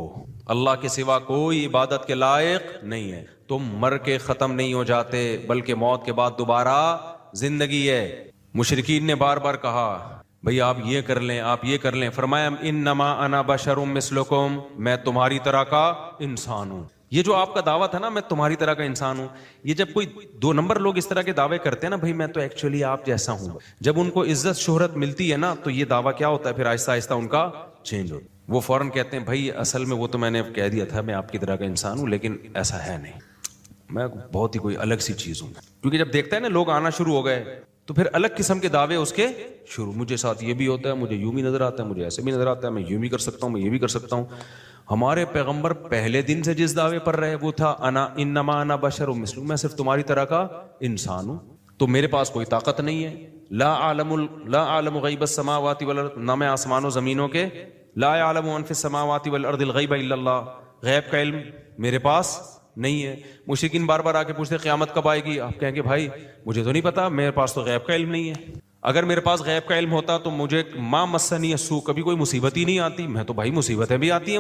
اللہ کے سوا کوئی عبادت کے لائق نہیں ہے. تم مر کے ختم نہیں ہو جاتے, بلکہ موت کے بعد دوبارہ زندگی ہے. مشرکین نے بار بار کہا بھئی آپ یہ کر لیں آپ یہ کر لیں. فرمایا انما انا بشر مثلکم, میں تمہاری طرح کا انسان ہوں. یہ جو آپ کا دعویٰ تھا نا, میں تمہاری طرح کا انسان ہوں, یہ جب کوئی 2 نمبر لوگ اس طرح کے دعوے کرتے ہیں نا, بھئی میں تو ایکچولی آپ جیسا ہوں, جب ان کو عزت شہرت ملتی ہے نا, تو یہ دعویٰ کیا ہوتا ہے, پھر آہستہ آہستہ ان کا چینج ہوتا ہے. وہ فوراً کہتے ہیں بھئی اصل میں وہ تو میں نے کہہ دیا تھا میں آپ کی طرح کا انسان ہوں, لیکن ایسا ہے نہیں, میں بہت ہی کوئی الگ سی چیز ہوں. کیونکہ جب دیکھتا ہے نا لوگ آنا شروع ہو گئے, تو پھر الگ قسم کے دعوے اس کے شروع. مجھے ساتھ یہ بھی ہوتا ہے, مجھے یوں بھی نظر آتا ہے, مجھے ایسے بھی نظر آتا ہے, میں یوں بھی کر سکتا ہوں, میں یہ بھی کر سکتا ہوں. ہمارے پیغمبر پہلے دن سے جس دعوے پر رہے وہ تھا انما انا بشر مثلکم, میں صرف تمہاری طرح کا انسان ہوں, تو میرے پاس کوئی طاقت نہیں ہے. لا اعلم غیب السماوات والارض, نہ میں آسمانوں زمینوں کے, لا يعلم من في السماوات والارض الغیب الا اللہ, غیب کا علم میرے پاس نہیں ہے. مشرکین بار بار آ کے پوچھتے قیامت کب آئے گی, آپ کہیں گے بھائی مجھے تو نہیں پتا, میرے پاس تو غیب کا علم نہیں ہے. اگر میرے پاس غیب کا علم ہوتا تو مجھے ما مسنی السوء, کبھی کوئی مصیبت ہی نہیں آتی. میں تو بھائی مصیبتیں بھی آتی ہیں,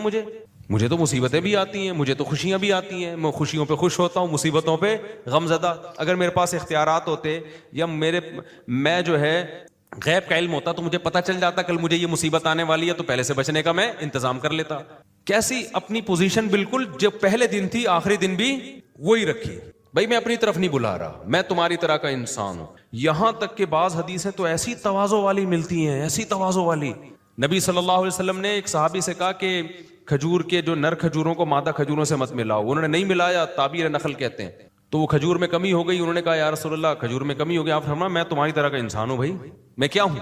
مجھے تو مصیبتیں بھی آتی ہیں, مجھے تو خوشیاں بھی آتی ہیں, میں خوشیوں پہ خوش ہوتا ہوں, مصیبتوں پہ غم زدہ. اگر میرے پاس اختیارات ہوتے یا میں جو ہے غیب کا علم ہوتا تو مجھے پتا چل جاتا کل مجھے یہ مصیبت آنے والی ہے, تو پہلے سے بچنے کا میں انتظام کر لیتا. کیسی اپنی پوزیشن بالکل جو پہلے دن تھی آخری دن بھی وہی رکھی. بھائی میں اپنی طرف نہیں بلا رہا, میں تمہاری طرح کا انسان ہوں. یہاں تک کہ بعض حدیثیں تو ایسی تواضع والی ملتی ہیں, ایسی تواضع والی. نبی صلی اللہ علیہ وسلم نے ایک صحابی سے کہا کہ کھجور کے جو نر کھجوروں کو مادہ کھجوروں سے مت ملاؤ. انہوں نے نہیں ملایا, تعبیر نخل کہتے ہیں. تو وہ کھجور میں کمی ہو گئی. انہوں نے کہا یا رسول اللہ کھجور میں کمی ہو گئی. آپ فرمایا میں تمہاری طرح کا انسان ہوں. بھائی میں کیا ہوں,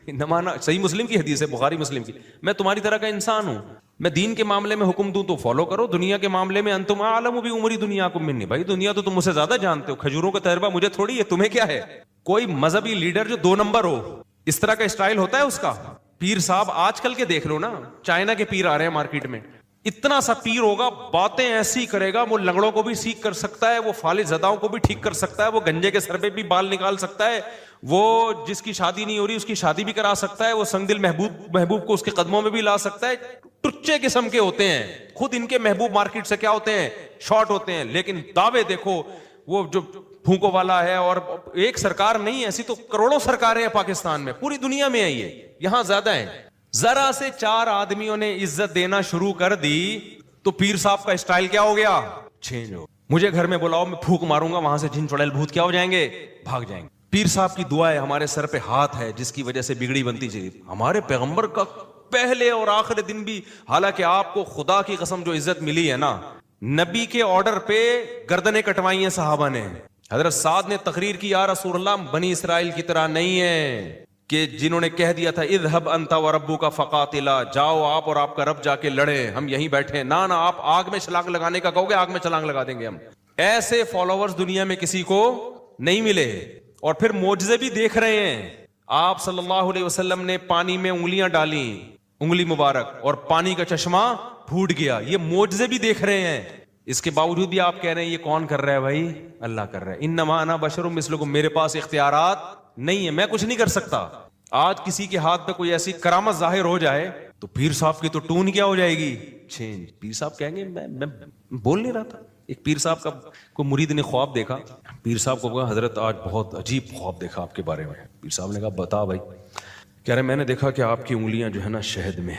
نمانا صحیح مسلم کی حدیث ہے, بخاری مسلم کی. میں تمہاری طرح کا انسان ہوں. میں دین کے معاملے میں حکم دوں تو فالو کرو, دنیا کے معاملے میں انتم اعلم بعمر دنیاکم منی. بھائی دنیا تو تم مجھ سے زیادہ جانتے ہو, کھجوروں کا تجربہ مجھے تھوڑی ہے, تمہیں کیا ہے. کوئی مذہبی لیڈر جو 2 نمبر ہو, اس طرح کا اسٹائل ہوتا ہے اس کا. پیر صاحب آج کل کے دیکھ لو نا, چائنا کے پیر آ رہے ہیں مارکیٹ میں, اتنا سا پیر ہوگا, باتیں ایسی کرے گا, وہ لنگڑوں کو بھی سیکھ کر سکتا ہے, وہ فالج زداؤں کو بھی ٹھیک کر سکتا ہے, وہ گنجے کے سر پہ بھی بال نکال سکتا ہے, وہ جس کی شادی نہیں ہو رہی اس کی شادی بھی کرا سکتا ہے, وہ سنگ دل محبوب کو اس کے قدموں میں بھی لا سکتا ہے. ٹچے قسم کے ہوتے ہیں خود ان کے محبوب, مارکیٹ سے کیا ہوتے ہیں, شارٹ ہوتے ہیں. لیکن دعوے دیکھو, وہ جو پھونکوں والا ہے, اور ایک سرکار نہیں, ایسی تو کروڑوں سرکاریں ہیں پاکستان میں, پوری دنیا میں آئی ہے, یہاں زیادہ ہیں. ذرا سے 4 آدمیوں نے عزت دینا شروع کر دی تو پیر صاحب کا اسٹائل کیا ہو گیا, چینج ہو. مجھے گھر میں بلاؤ, میں پھونک ماروں گا, وہاں سے جن چڑیل بھوت کیا ہو جائیں گے, بھاگ جائیں گے. پیر صاحب کی دعا ہے ہمارے سر پہ ہاتھ ہے جس کی وجہ سے بگڑی بنتی چلی. ہمارے پیغمبر کا پہلے اور آخر دن بھی, حالانکہ آپ کو خدا کی قسم جو عزت ملی ہے نا, نبی کے آرڈر پہ گردنیں کٹوائی ہیں صحابہ نے. حضرت سعد نے تقریر کی, یا رسول اللہ بنی اسرائیل کی طرح نہیں ہے کہ جنہوں نے کہہ دیا تھا اذهب انت وربک فقاتلا, جاؤ آپ اور آپ کا رب جا کے لڑے, ہم یہیں بیٹھے ہیں. نہ آپ آگ میں چھلانگ لگانے کا کہو گے, آگ میں چھلانگ لگا دیں گے ہم. ایسے فالوورز دنیا میں کسی کو نہیں ملے. اور پھر معجزے بھی دیکھ رہے ہیں. آپ صلی اللہ علیہ وسلم نے پانی میں انگلیاں ڈالی, انگلی مبارک, اور پانی کا چشمہ پھوٹ گیا. یہ معجزے بھی دیکھ رہے ہیں. اس کے باوجود بھی آپ کہہ رہے ہیں یہ کون کر رہا ہے بھائی؟ اللہ کر رہا ہے. انما انا بشر مثلکم, میرے پاس اختیارات نہیں ہے, میں کچھ نہیں کر سکتا. آج کسی کے ہاتھ پہ کوئی ایسی کرامت ظاہر ہو جائے تو پیر صاحب کی تو ٹون کیا ہو جائے گی, چینج. پیر صاحب کہیں گے میں بول نہیں رہا تھا. ایک پیر صاحب کا کوئی مرید نے خواب دیکھا. پیر صاحب کو کہا حضرت آج بہت عجیب خواب دیکھا آپ کے بارے میں. پیر صاحب نے کہا بتا بھائی. کہہ رہے میں نے دیکھا کہ آپ کی انگلیاں جو ہے نا شہد میں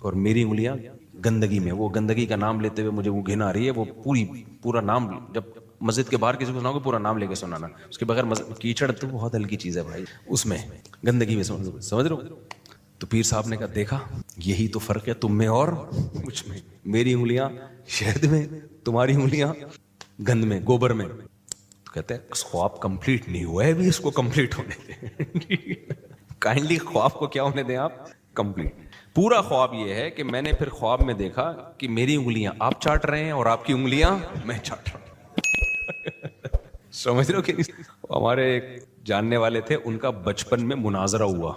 اور میری انگلیاں گندگی میں. وہ گندگی کا نام لیتے ہوئے مجھے وہ گھن آ رہی ہے. وہ پورا نام, جب مسجد کے باہر کسی کو سناؤ گے پورا نام لے کے سنانا, اس کے بغیر کیچڑ تو بہت ہلکی چیز ہے بھائی, اس میں گندگی میں سمجھ رہے ہو. تو پیر صاحب نے کہا دیکھا یہی تو فرق ہے تم میں اور مجھ میں. میری انگلیاں شہد میں, تمہاری انگلیاں گند میں, گوبر میں. تو کہتے ہیں خواب کمپلیٹ نہیں ہوا ہے ابھی, اس کو کمپلیٹ ہونے دیں. کائنڈلی خواب کو کیا ہونے دیں آپ, کمپلیٹ. پورا خواب یہ ہے کہ میں نے پھر خواب میں دیکھا کہ میری انگلیاں آپ چاٹ رہے ہیں اور آپ کی انگلیاں میں چاٹ رہا ہوں. سمجھ رہے ہو کہ نہیں؟ ہمارے ایک جاننے والے تھے, ان کا بچپن میں مناظرہ ہوا.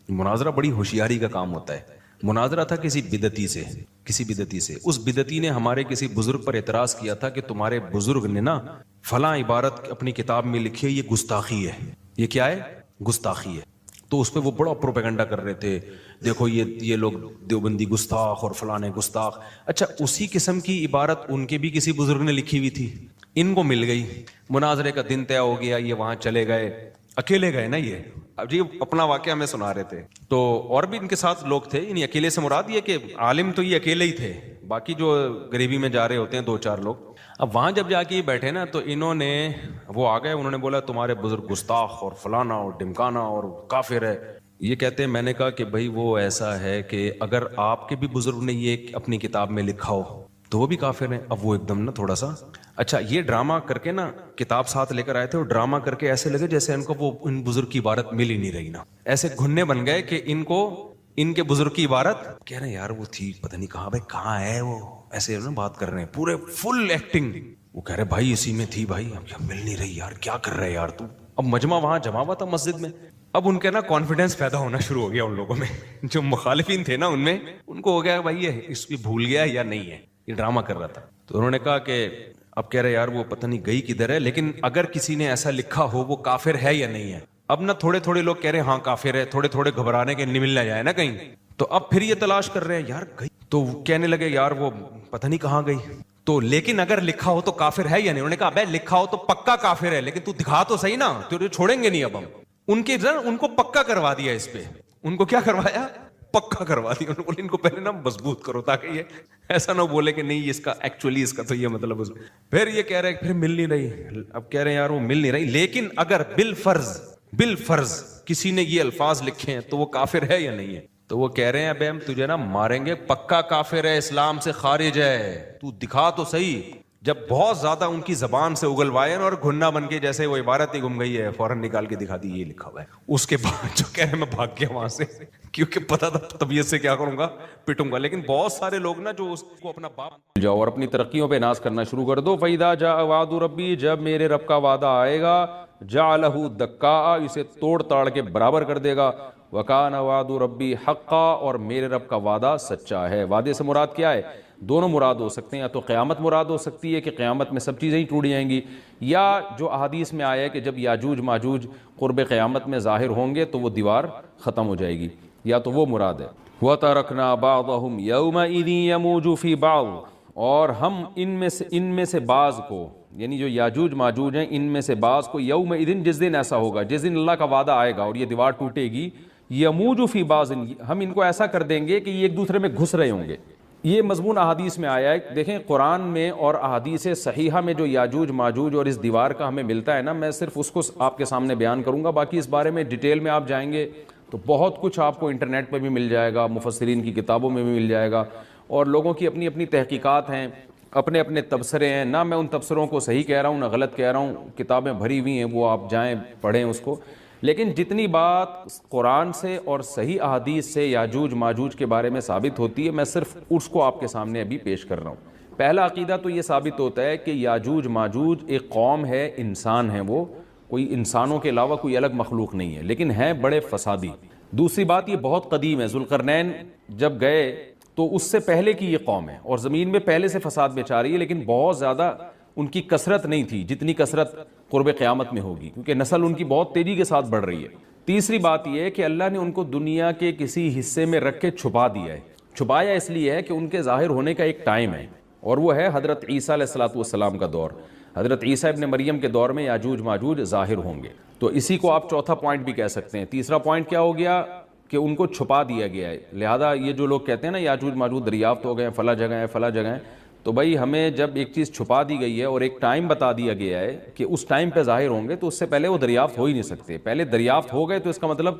مناظرہ بڑی ہوشیاری کا کام ہوتا ہے. مناظرہ تھا کسی بدعتی سے. اس بدعتی نے ہمارے کسی بزرگ پر اعتراض کیا تھا کہ تمہارے بزرگ نے نا فلاں عبارت اپنی کتاب میں لکھی ہے, یہ گستاخی ہے. یہ کیا ہے؟ گستاخی ہے. تو اس پہ وہ بڑا پروپیگنڈا کر رہے تھے, دیکھو یہ لوگ دیوبندی گستاخ اور فلانے گستاخ. اچھا اسی قسم کی عبارت ان کے بھی کسی بزرگ نے لکھی ہوئی تھی, ان کو مل گئی. مناظرے کا دن طے ہو گیا, یہ وہاں چلے گئے, اکیلے گئے نا. یہ اب جی اپنا واقعہ ہمیں سنا رہے تھے. تو اور بھی ان کے ساتھ لوگ تھے. یعنی اکیلے سے مراد یہ کہ عالم تو یہ اکیلے ہی تھے, باقی جو غریبی میں جا رہے ہوتے ہیں 2-4 لوگ. اب وہاں جب جا کے یہ بیٹھے نا تو انہوں نے, وہ آ گئے, انہوں نے بولا تمہارے بزرگ گستاخ اور فلانا اور ڈمکانا اور کافر ہے. یہ کہتے ہیں, میں نے کہا کہ بھائی وہ ایسا ہے کہ اگر آپ کے بھی بزرگ نے یہ اپنی کتاب میں لکھا ہو تو وہ بھی کافر ہیں. اب وہ ایک دم نا تھوڑا سا, اچھا یہ ڈرامہ کر کے نا کتاب ساتھ لے کر آئے تھے, اور ڈرامہ کر کے ایسے لگے جیسے ان کو وہ ان بزرگ کی عبارت مل ہی نہیں رہی نا. ایسے گھننے بن گئے کہ ان کو ان کے بزرگ کی عبارت کہہ رہے ہیں یار وہ تھی پتہ نہیں کہاں, بھائی کہاں ہے وہ, ایسے نا بات کر رہے ہیں پورے فل ایکٹنگ. وہ کہہ رہے بھائی اسی میں تھی بھائی, اب مل نہیں رہی یار, کیا کر رہے یار تو. اب مجمع وہاں جمع ہوا تھا مسجد میں. اب ان کے نا کانفیڈنس پیدا ہونا شروع ہو گیا ان لوگوں میں, جو مخالفین تھے نا ان میں, ان کو ہو گیا بھائی یہ اس کی بھول گیا یا نہیں ہے, یہ ڈرامہ کر رہا تھا. تو انہوں نے کہا کہ اب کہہ رہے یار وہ پتہ نہیں گئی کدھر ہے, لیکن اگر کسی نے ایسا لکھا ہو وہ کافر ہے یا نہیں ہے. اب نا تھوڑے لوگ کہہ رہے ہیں ہاں کافر ہے, تھوڑے گھبرانے کے نمل نہ جائے نا کہیں. تو اب پھر یہ تلاش کر رہے ہیں یار گئی, تو کہنے لگے یار وہ پتہ نہیں کہاں گئی. تو لیکن اگر لکھا ہو تو کافر ہے یا نہیں. انہوں نے کہا بھائی لکھا ہو تو پکا کافر ہے, لیکن تو دکھا تو صحیح نا, تو چھوڑیں گے نہیں. اب ہم ان کو پکا کروا دیا, اس پہ ان کو کیا کروایا, پکا کروا دیا. ان کو پہلے نا مضبوط کرو تاکہ یہ ایسا نہ بولے کہ نہیں اس کا ایکچولی اس کا تو یہ مطلب. پھر یہ کہہ رہے پھر مل نہیں رہی. اب کہہ رہے ہیں یار وہ مل نہیں رہی, لیکن اگر بالفرض کسی نے یہ الفاظ لکھے ہیں تو وہ کافر ہے یا نہیں ہے. تو وہ کہہ رہے ہیں ابے ہم تجھے نا ماریں گے, پکا کافر ہے, اسلام سے خارج ہے, تو دکھا تو صحیح. جب بہت زیادہ ان کی زبان سے اگلوائے اور گھننا بن کے جیسے وہ عبارت ہی گم گئی ہے, فوراً نکال کے دکھا دی یہ لکھا ہوا ہے. اس کے بعد جو کہہ رہے میں بھاگ گیا وہاں سے, کیونکہ پتا تھا طبیعت سے کیا کروں گا, پٹوں گا. لیکن بہت سارے لوگ نا جو اس کو اپنا باپ جاؤ اور اپنی ترقیوں پہ ناز کرنا شروع کر دو. فَإِذَا جَاءَ وَعْدُ رَبِّي, جب میرے رب کا وعدہ آئے گا, جَعَلَهُ دَكَّاءَ, اسے توڑ تاڑ کے برابر کر دے گا. وَكَانَ وَعْدُ رَبِّي حَقًّا, اور میرے رب کا وعدہ سچا ہے. وعدے سے مراد کیا ہے؟ دونوں مراد ہو سکتے ہیں, یا تو قیامت مراد ہو سکتی ہے کہ قیامت میں سب چیزیں ہی ٹوٹ جائیں گی, یا جو احادیث میں آیا ہے کہ جب یاجوج ماجوج قرب قیامت میں ظاہر ہوں گے تو وہ دیوار ختم ہو جائے گی, یا تو وہ مراد ہے. وَتَرَكْنَا بَعْضَهُمْ يَوْمَئِذٍ يَمُوجُ فِي بَعْضٍ, اور ہم ان میں سے بعض کو, یعنی جو یاجوج ماجوج ہیں ان میں سے بعض کو, یومئذ, جس دن ایسا ہوگا, جس دن اللہ کا وعدہ آئے گا اور یہ دیوار ٹوٹے گی, یموج فی بعض, ہم ان کو ایسا کر دیں گے کہ یہ ایک دوسرے میں گھس رہے ہوں گے. یہ مضمون احادیث میں آیا ہے. دیکھیں قرآن میں اور احادیث صحیحہ میں جو یاجوج ماجوج اور اس دیوار کا ہمیں ملتا ہے نا، میں صرف اس کو آپ کے سامنے بیان کروں گا. باقی اس بارے میں ڈیٹیل میں آپ جائیں گے تو بہت کچھ آپ کو انٹرنیٹ پہ بھی مل جائے گا، مفسرین کی کتابوں میں بھی مل جائے گا، اور لوگوں کی اپنی اپنی تحقیقات ہیں، اپنے اپنے تبصرے ہیں. نہ میں ان تبصروں کو صحیح کہہ رہا ہوں نہ غلط کہہ رہا ہوں، کتابیں بھری ہوئی ہیں، وہ آپ جائیں پڑھیں اس کو. لیکن جتنی بات قرآن سے اور صحیح احادیث سے یاجوج ماجوج کے بارے میں ثابت ہوتی ہے، میں صرف اس کو آپ کے سامنے ابھی پیش کر رہا ہوں. پہلا عقیدہ تو یہ ثابت ہوتا ہے کہ یاجوج ماجوج ایک قوم ہے، انسان ہیں، وہ کوئی انسانوں کے علاوہ کوئی الگ مخلوق نہیں ہے، لیکن ہیں بڑے فسادی. دوسری بات یہ بہت قدیم ہے، ذوالقرنین جب گئے تو اس سے پہلے کی یہ قوم ہے اور زمین میں پہلے سے فساد مچا رہی ہے، لیکن بہت زیادہ ان کی کثرت نہیں تھی جتنی کثرت قرب قیامت میں ہوگی، کیونکہ نسل ان کی بہت تیزی کے ساتھ بڑھ رہی ہے. تیسری بات یہ ہے کہ اللہ نے ان کو دنیا کے کسی حصے میں رکھ کے چھپا دیا ہے. چھپایا اس لیے ہے کہ ان کے ظاہر ہونے کا ایک ٹائم ہے، اور وہ ہے حضرت عیسیٰ علیہ السلام کا دور. حضرت عیسیٰ ابن مریم کے دور میں یاجوج ماجوج ظاہر ہوں گے. تو اسی کو آپ چوتھا پوائنٹ بھی کہہ سکتے ہیں. تیسرا پوائنٹ کیا ہو گیا کہ ان کو چھپا دیا گیا ہے. لہذا یہ جو لوگ کہتے ہیں نا یاجوج ماجوج دریافت ہو گئے ہیں فلاں جگہ ہیں فلاں جگہ ہیں، تو بھائی ہمیں جب ایک چیز چھپا دی گئی ہے اور ایک ٹائم بتا دیا گیا ہے کہ اس ٹائم پہ ظاہر ہوں گے، تو اس سے پہلے وہ دریافت ہو ہی نہیں سکتے. پہلے دریافت ہو گئے تو اس کا مطلب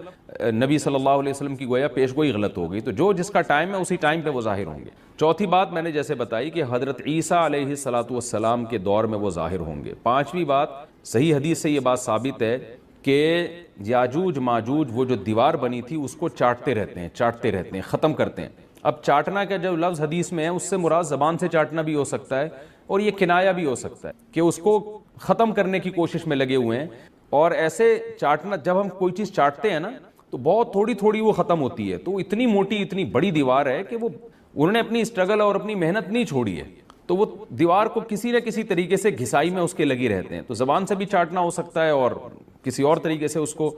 نبی صلی اللہ علیہ وسلم کی گویا پیش گوئی غلط ہو گئی. تو جو جس کا ٹائم ہے اسی ٹائم پہ وہ ظاہر ہوں گے. چوتھی بات میں نے جیسے بتائی کہ حضرت عیسیٰ علیہ السلام کے دور میں وہ ظاہر ہوں گے. پانچویں بات، صحیح حدیث سے یہ بات ثابت ہے کہ یاجوج ماجوج وہ جو دیوار بنی تھی اس کو چاٹتے رہتے ہیں، ختم کرتے ہیں. اب چاٹنا کا جو لفظ حدیث میں ہے اس سے مراد زبان سے چاٹنا بھی ہو سکتا ہے، اور یہ کنایا بھی ہو سکتا ہے کہ اس کو ختم کرنے کی کوشش میں لگے ہوئے ہیں. اور ایسے چاٹنا، جب ہم کوئی چیز چاٹتے ہیں نا تو بہت تھوڑی تھوڑی وہ ختم ہوتی ہے. تو اتنی موٹی اتنی بڑی دیوار ہے کہ وہ انہوں نے اپنی اسٹرگل اور اپنی محنت نہیں چھوڑی ہے، تو وہ دیوار کو کسی نہ کسی طریقے سے گھسائی میں اس کے لگی رہتے ہیں. تو زبان سے بھی چاٹنا ہو سکتا ہے اور کسی اور طریقے سے اس کو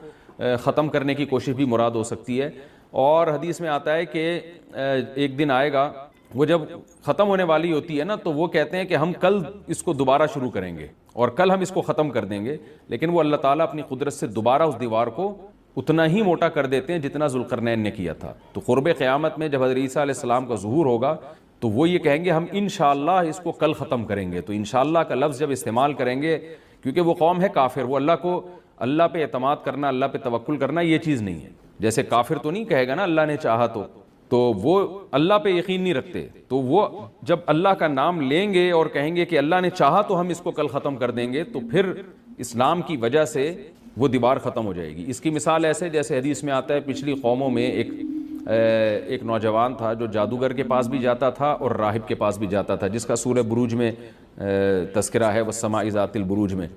ختم کرنے کی کوشش بھی مراد ہو سکتی ہے. اور حدیث میں آتا ہے کہ ایک دن آئے گا وہ جب ختم ہونے والی ہوتی ہے نا تو وہ کہتے ہیں کہ ہم کل اس کو دوبارہ شروع کریں گے اور کل ہم اس کو ختم کر دیں گے. لیکن وہ اللہ تعالیٰ اپنی قدرت سے دوبارہ اس دیوار کو اتنا ہی موٹا کر دیتے ہیں جتنا ذوالقرنین نے کیا تھا. تو قرب قیامت میں جب حضرت عیسیٰ علیہ السلام کا ظہور ہوگا تو وہ یہ کہیں گے ہم انشاءاللہ اس کو کل ختم کریں گے. تو انشاءاللہ کا لفظ جب استعمال کریں گے، کیونکہ وہ قوم ہے کافر، وہ اللہ پہ اعتماد کرنا، اللہ پہ توکل کرنا یہ چیز نہیں ہے. جیسے کافر تو نہیں کہے گا نا اللہ نے چاہا تو وہ اللہ پہ یقین نہیں رکھتے. تو وہ جب اللہ کا نام لیں گے اور کہیں گے کہ اللہ نے چاہا تو ہم اس کو کل ختم کر دیں گے، تو پھر اسلام کی وجہ سے وہ دیوار ختم ہو جائے گی. اس کی مثال ایسے جیسے حدیث میں آتا ہے پچھلی قوموں میں ایک نوجوان تھا جو جادوگر کے پاس بھی جاتا تھا اور راہب کے پاس بھی جاتا تھا، جس کا سورہ بروج میں تذکرہ ہے والسماء ذات البروج میں.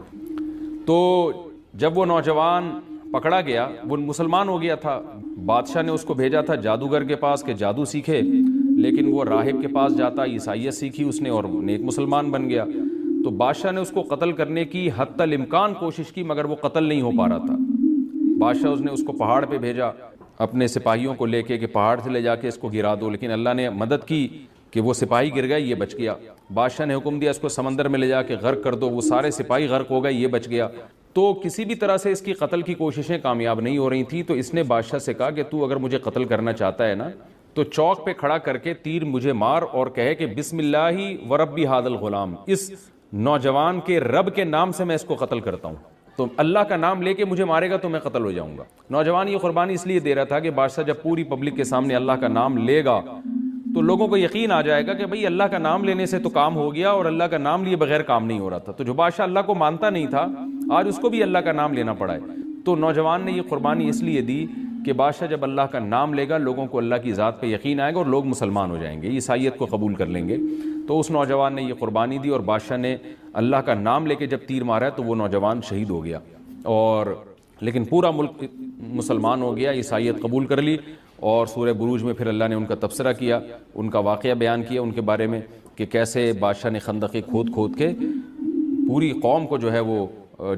تو جب وہ نوجوان پکڑا گیا، وہ مسلمان ہو گیا تھا، بادشاہ نے اس کو بھیجا تھا جادوگر کے پاس کہ جادو سیکھے، لیکن وہ راہب کے پاس جاتا، عیسائیت سیکھی اس نے اور نیک مسلمان بن گیا. تو بادشاہ نے اس کو قتل کرنے کی حتی الامکان کوشش کی، مگر وہ قتل نہیں ہو پا رہا تھا. بادشاہ نے اس کو پہاڑ پہ بھیجا اپنے سپاہیوں کو لے کے کہ پہاڑ سے لے جا کے اس کو گرا دو، لیکن اللہ نے مدد کی کہ وہ سپاہی گر گئے، یہ بچ گیا. بادشاہ نے حکم دیا اس کو سمندر میں لے جا کے غرق کر دو، وہ سارے سپاہی غرق ہو گئے، یہ بچ گیا. تو کسی بھی طرح سے اس کی قتل کی کوششیں کامیاب نہیں ہو رہی تھیں. تو اس نے بادشاہ سے کہا کہ تو اگر مجھے قتل کرنا چاہتا ہے نا تو چوک پہ کھڑا کر کے تیر مجھے مار اور کہے کہ بسم اللہ وربی ھذا الغلام، اس نوجوان کے رب کے نام سے میں اس کو قتل کرتا ہوں. تو اللہ کا نام لے کے مجھے مارے گا تو میں قتل ہو جاؤں گا. نوجوان یہ قربانی اس لیے دے رہا تھا کہ بادشاہ جب پوری پبلک کے سامنے اللہ کا نام لے گا تو لوگوں کو یقین آ جائے گا کہ بھئی اللہ کا نام لینے سے تو کام ہو گیا، اور اللہ کا نام لیے بغیر کام نہیں ہو رہا تھا. تو جو بادشاہ اللہ کو مانتا نہیں تھا آج اس کو بھی اللہ کا نام لینا پڑا ہے. تو نوجوان نے یہ قربانی اس لیے دی کہ بادشاہ جب اللہ کا نام لے گا لوگوں کو اللہ کی ذات پہ یقین آئے گا اور لوگ مسلمان ہو جائیں گے، عیسائیت کو قبول کر لیں گے. تو اس نوجوان نے یہ قربانی دی اور بادشاہ نے اللہ کا نام لے کے جب تیر مارا تو وہ نوجوان شہید ہو گیا. اور لیکن پورا ملک مسلمان ہو گیا، عیسائیت قبول کر لی. اور سورہ بروج میں پھر اللہ نے ان کا تبصرہ کیا، ان کا واقعہ بیان کیا ان کے بارے میں کہ کیسے بادشاہ نے خندقیں کھود کے پوری قوم کو جو ہے وہ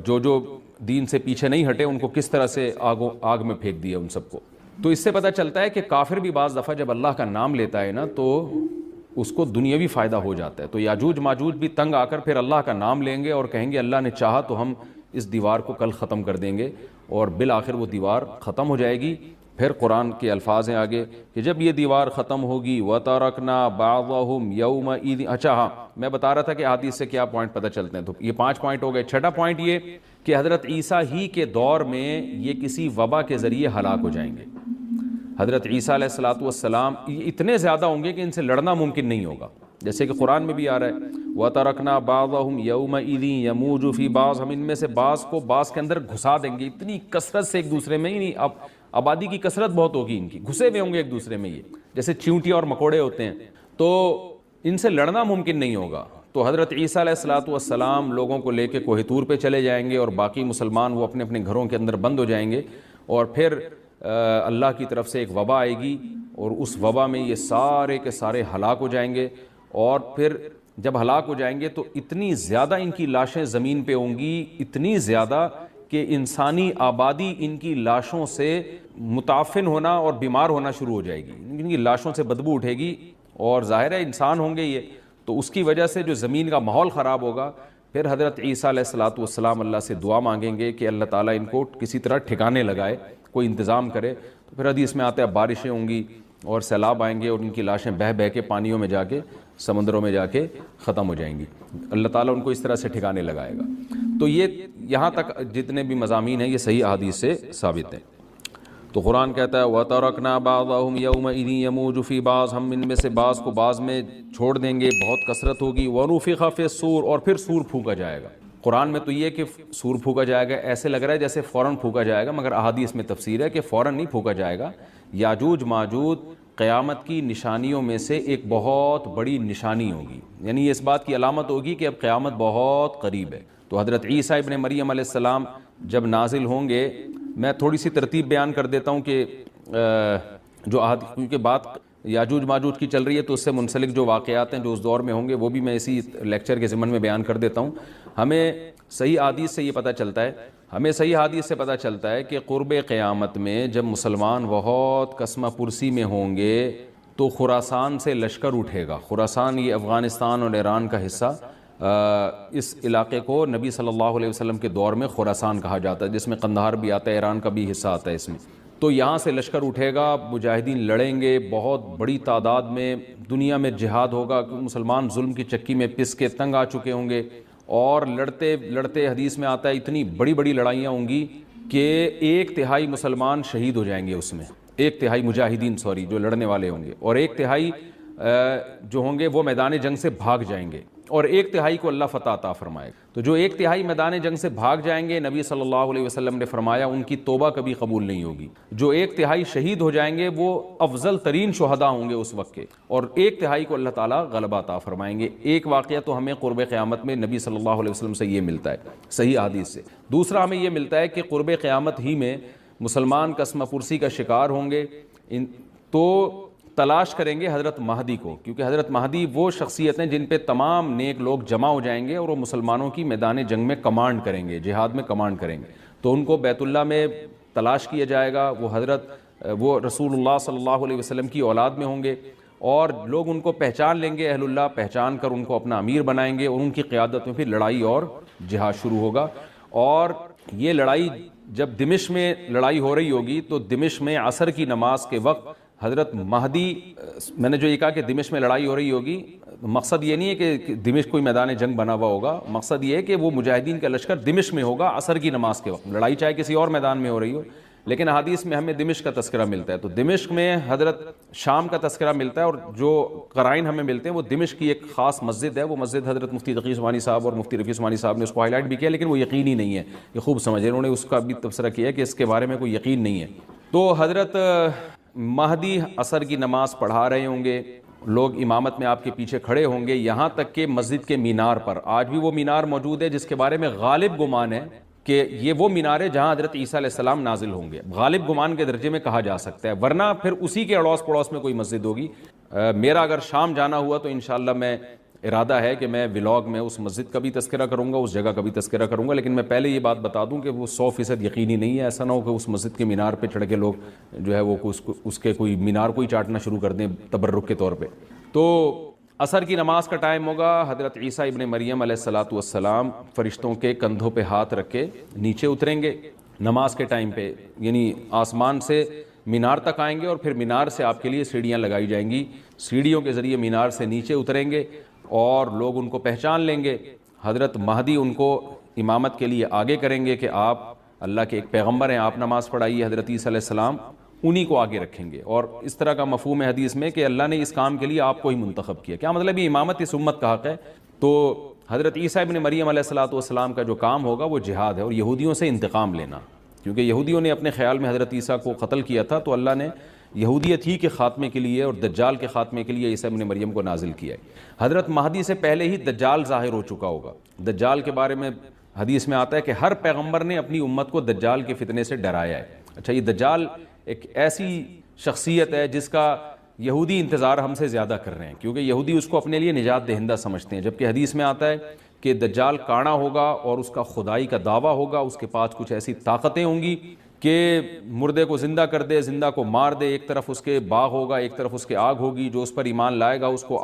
جو دین سے پیچھے نہیں ہٹے ان کو کس طرح سے آگ میں پھینک دیا ان سب کو. تو اس سے پتہ چلتا ہے کہ کافر بھی بعض دفعہ جب اللہ کا نام لیتا ہے نا تو اس کو دنیاوی فائدہ ہو جاتا ہے. تو یاجوج ماجوج بھی تنگ آ کر پھر اللہ کا نام لیں گے اور کہیں گے اللہ نے چاہا تو ہم اس دیوار کو کل ختم کر دیں گے، اور بالآخر وہ دیوار ختم ہو جائے گی. پھر قرآن کے الفاظ ہیں آگے کہ جب یہ دیوار ختم ہوگی وَتَرَكْنَا بَعْضَهُمْ يَوْمَئِذٍ، اچھا ہاں میں بتا رہا تھا کہ حدیث سے کیا پوائنٹ پتہ چلتے ہیں، تو یہ 5 پوائنٹ ہو گئے۔ چھٹا پوائنٹ یہ کہ حضرت عیسیٰ ہی کے دور میں یہ کسی وبا کے ذریعے ہلاک ہو جائیں گے۔ حضرت عیسیٰ علیہ الصلوۃ والسلام یہ اتنے زیادہ ہوں گے کہ ان سے لڑنا ممکن نہیں ہوگا، جیسے کہ قرآن میں بھی آ رہا ہے وَتَرَكْنَا بَعْضَهُمْ يَوْمَئِذٍ يَمُوجُ فِي بَعْضٍ، ہم ان میں سے بعض کو بعض کے اندر گھسا دیں گے، اتنی کثرت سے ایک دوسرے میں ہی نہیں، اب آبادی کی کثرت بہت ہوگی ان کی، گھسے ہوئے ہوں گے ایک دوسرے میں، یہ جیسے چیونٹی اور مکوڑے ہوتے ہیں، تو ان سے لڑنا ممکن نہیں ہوگا۔ تو حضرت عیسیٰ علیہ الصلوۃ والسلام لوگوں کو لے کے کوہ طور پہ چلے جائیں گے اور باقی مسلمان وہ اپنے اپنے گھروں کے اندر بند ہو جائیں گے، اور پھر اللہ کی طرف سے ایک وبا آئے گی اور اس وبا میں یہ سارے کے سارے ہلاک ہو جائیں گے، اور پھر جب ہلاک ہو جائیں گے تو اتنی زیادہ ان کی لاشیں زمین پہ ہوں گی، اتنی زیادہ کہ انسانی آبادی ان کی لاشوں سے متعفن ہونا اور بیمار ہونا شروع ہو جائے گی، ان کی لاشوں سے بدبو اٹھے گی، اور ظاہر ہے انسان ہوں گے یہ، تو اس کی وجہ سے جو زمین کا ماحول خراب ہوگا۔ پھر حضرت عیسیٰ علیہ الصلوۃ والسلام اللہ سے دعا مانگیں گے کہ اللہ تعالیٰ ان کو کسی طرح ٹھکانے لگائے، کوئی انتظام کرے، تو پھر حدیث میں آتا ہے بارشیں ہوں گی اور سیلاب آئیں گے اور ان کی لاشیں بہہ بہہ کے پانیوں میں جا کے سمندروں میں جا کے ختم ہو جائیں گی، اللہ تعالیٰ ان کو اس طرح سے ٹھکانے لگائے گا۔ تو یہ یہاں تک جتنے بھی مضامین ہیں یہ صحیح احادیث سے ثابت ہیں۔ تو قرآن کہتا ہے وَتَرَكْنَا بَعْضَهُمْ يَوْمَئِذٍ يَمُوجُ فِي بَعْضٍ، ہم ان میں سے بعض کو بعض میں چھوڑ دیں گے، بہت کثرت ہوگی۔ وَنُفِخَ فِي الصُّورِ، اور پھر سور پھونکا جائے گا۔ قرآن میں تو یہ کہ سور پھونکا جائے گا ایسے لگ رہا ہے جیسے فوراً پھونکا جائے گا، مگر احادیث میں تفسیر ہے کہ فوراً نہیں پھونکا جائے گا۔ یاجوج ماجوج قیامت کی نشانیوں میں سے ایک بہت بڑی نشانی ہوگی، یعنی یہ اس بات کی علامت ہوگی کہ اب قیامت بہت قریب ہے۔ تو حضرت عیسیٰ ابن مریم علیہ السلام جب نازل ہوں گے، میں تھوڑی سی ترتیب بیان کر دیتا ہوں کہ جو کیونکہ بات یاجوج ماجوج کی چل رہی ہے تو اس سے منسلک جو واقعات ہیں جو اس دور میں ہوں گے وہ بھی میں اسی لیکچر کے ضمن میں بیان کر دیتا ہوں۔ ہمیں صحیح حدیث سے یہ پتہ چلتا ہے، پتہ چلتا ہے کہ قرب قیامت میں جب مسلمان بہت قسمہ پرسی میں ہوں گے تو خراسان سے لشکر اٹھے گا۔ خراسان یہ افغانستان اور ایران کا حصہ، اس علاقے کو نبی صلی اللہ علیہ وسلم کے دور میں خراسان کہا جاتا ہے، جس میں قندھار بھی آتا ہے، ایران کا بھی حصہ آتا ہے اس میں۔ تو یہاں سے لشکر اٹھے گا، مجاہدین لڑیں گے بہت بڑی تعداد میں، دنیا میں جہاد ہوگا، مسلمان ظلم کی چکی میں پس کے تنگ آ چکے ہوں گے، اور لڑتے لڑتے حدیث میں آتا ہے اتنی بڑی بڑی لڑائیاں ہوں گی کہ 1/3 مسلمان شہید ہو جائیں گے اس میں، 1/3 مجاہدین جو لڑنے والے ہوں گے، اور 1/3 جو ہوں گے وہ میدان جنگ سے بھاگ جائیں گے، اور 1/3 کو اللہ فتح عطا فرمائے گا۔ تو جو 1/3 میدان جنگ سے بھاگ جائیں گے، نبی صلی اللہ علیہ وسلم نے فرمایا ان کی توبہ کبھی قبول نہیں ہوگی۔ جو 1/3 شہید ہو جائیں گے وہ افضل ترین شہداء ہوں گے اس وقت کے، اور 1/3 کو اللہ تعالیٰ غلبہ عطا فرمائیں گے۔ ایک واقعہ تو ہمیں قرب قیامت میں نبی صلی اللہ علیہ وسلم سے یہ ملتا ہے صحیح حدیث سے۔ دوسرا ہمیں یہ ملتا ہے کہ قرب قیامت ہی میں مسلمان قسمہ پرسی کا شکار ہوں گے، تو تلاش کریں گے حضرت مہدی کو، کیونکہ حضرت مہدی وہ شخصیت ہیں جن پہ تمام نیک لوگ جمع ہو جائیں گے اور وہ مسلمانوں کی میدان جنگ میں کمانڈ کریں گے، جہاد میں کمانڈ کریں گے۔ تو ان کو بیت اللہ میں تلاش کیا جائے گا، وہ رسول اللہ صلی اللہ علیہ وسلم کی اولاد میں ہوں گے، اور لوگ ان کو پہچان لیں گے، اہل اللہ پہچان کر ان کو اپنا امیر بنائیں گے، اور ان کی قیادت میں پھر لڑائی اور جہاد شروع ہوگا۔ اور یہ لڑائی جب دمشق میں لڑائی ہو رہی ہوگی تو دمشق میں عصر کی نماز کے وقت حضرت مہدی، میں نے جو یہ کہا کہ دمشق میں لڑائی ہو رہی ہوگی، مقصد یہ نہیں ہے کہ دمشق کوئی میدان جنگ بنا ہوا ہوگا، مقصد یہ ہے کہ وہ مجاہدین کا لشکر دمشق میں ہوگا عصر کی نماز کے وقت، لڑائی چاہے کسی اور میدان میں ہو رہی ہو، لیکن حدیث میں ہمیں دمشق کا تذکرہ ملتا ہے۔ تو دمشق میں حضرت شام کا تذکرہ ملتا ہے، اور جو قرائن ہمیں ملتے ہیں وہ دمشق کی ایک خاص مسجد ہے، وہ مسجد حضرت مفتی تقی عثمانی صاحب اور مفتی رفیع عثمانی صاحب نے اس کو ہائی لائٹ بھی کیا، لیکن وہ یقینی نہیں ہے، یہ خوب سمجھے، انہوں نے اس کا بھی تبصرہ کیا کہ اس کے بارے میں کوئی یقین نہیں ہے۔ تو حضرت مہدی عصر کی نماز پڑھا رہے ہوں گے، لوگ امامت میں آپ کے پیچھے کھڑے ہوں گے، یہاں تک کہ مسجد کے مینار پر، آج بھی وہ مینار موجود ہے جس کے بارے میں غالب گمان ہے کہ یہ وہ مینار ہے جہاں حضرت عیسیٰ علیہ السلام نازل ہوں گے، غالب گمان کے درجے میں کہا جا سکتا ہے، ورنہ پھر اسی کے اڑوس پڑوس میں کوئی مسجد ہوگی۔ میرا اگر شام جانا ہوا تو انشاءاللہ میں ارادہ ہے کہ میں ولاگ میں اس مسجد کا بھی تذکرہ کروں گا، اس جگہ کا بھی تذکرہ کروں گا، لیکن میں پہلے یہ بات بتا دوں کہ وہ 100% یقینی نہیں ہے، ایسا نہ ہو کہ اس مسجد کے مینار پہ چڑھ کے لوگ جو ہے وہ اس کے کوئی مینار کو ہی چاٹنا شروع کر دیں تبرک کے طور پہ۔ تو عصر کی نماز کا ٹائم ہوگا، حضرت عیسیٰ ابن مریم علیہ الصلوۃ والسلام فرشتوں کے کندھوں پہ ہاتھ رکھ کے نیچے اتریں گے نماز کے ٹائم پہ، یعنی آسمان سے مینار تک آئیں گے اور پھر مینار سے آپ کے لیے سیڑھیاں لگائی جائیں گی، سیڑھیوں کے ذریعے مینار سے نیچے اتریں گے اور لوگ ان کو پہچان لیں گے۔ حضرت مہدی ان کو امامت کے لیے آگے کریں گے کہ آپ اللہ کے ایک پیغمبر ہیں، آپ نماز پڑھائیے، حضرت عیسیٰ علیہ السلام انہی کو آگے رکھیں گے۔ اور اس طرح کا مفہوم ہے حدیث میں کہ اللہ نے اس کام کے لیے آپ کو ہی منتخب کیا۔ کیا مطلب یہ امامت اس امت کا حق ہے؟ تو حضرت عیسیٰ ابن مریم علیہ السلام کا جو کام ہوگا وہ جہاد ہے اور یہودیوں سے انتقام لینا، کیونکہ یہودیوں نے اپنے خیال میں حضرت عیسیٰ کو قتل کیا تھا، تو اللہ نے یہودیت ہی کے خاتمے کے لیے اور دجال کے خاتمے کے لیے عیسیٰ ابن مریم کو نازل کیا ہے۔ حضرت مہدی سے پہلے ہی دجال ظاہر ہو چکا ہوگا۔ دجال کے بارے میں حدیث میں آتا ہے کہ ہر پیغمبر نے اپنی امت کو دجال کے فتنے سے ڈرایا ہے۔ اچھا، یہ دجال ایک ایسی شخصیت ہے جس کا یہودی انتظار ہم سے زیادہ کر رہے ہیں، کیونکہ یہودی اس کو اپنے لیے نجات دہندہ سمجھتے ہیں، جبکہ حدیث میں آتا ہے کہ دجال کانا ہوگا اور اس کا خدائی کا دعویٰ ہوگا، اس کے پاس کچھ ایسی طاقتیں ہوں گی کہ مردے کو زندہ کر دے، زندہ کو مار دے، ایک طرف اس کے باغ ہوگا، ایک طرف اس کے آگ ہوگی، جو اس پر ایمان لائے گا اس کو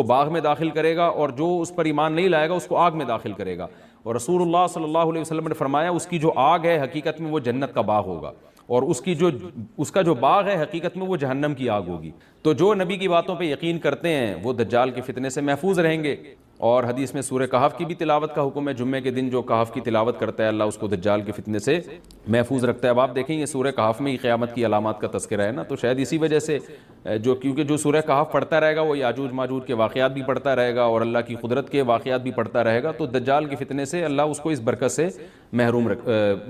باغ میں داخل کرے گا، اور جو اس پر ایمان نہیں لائے گا اس کو آگ میں داخل کرے گا۔ اور رسول اللہ صلی اللہ علیہ وسلم نے فرمایا اس کی جو آگ ہے حقیقت میں وہ جنت کا باغ ہوگا، اور اس کا جو باغ ہے حقیقت میں وہ جہنم کی آگ ہوگی۔ تو جو نبی کی باتوں پہ یقین کرتے ہیں وہ دجال کے فتنے سے محفوظ رہیں گے۔ اور حدیث میں سورہ کہف کی بھی تلاوت کا حکم ہے، جمعے کے دن جو کہف کی تلاوت کرتا ہے اللہ اس کو دجال کے فتنے سے محفوظ رکھتا ہے۔ اب آپ دیکھیں یہ سورہ کہف میں ہی قیامت کی علامات کا تذکرہ ہے نا، تو شاید اسی وجہ سے کیونکہ جو سورہ کہف پڑھتا رہے گا وہ یاجوج ماجوج کے واقعات بھی پڑھتا رہے گا اور اللہ کی قدرت کے واقعات بھی پڑھتا رہے گا، تو دجال کے فتنے سے اللہ اس کو اس برکت سے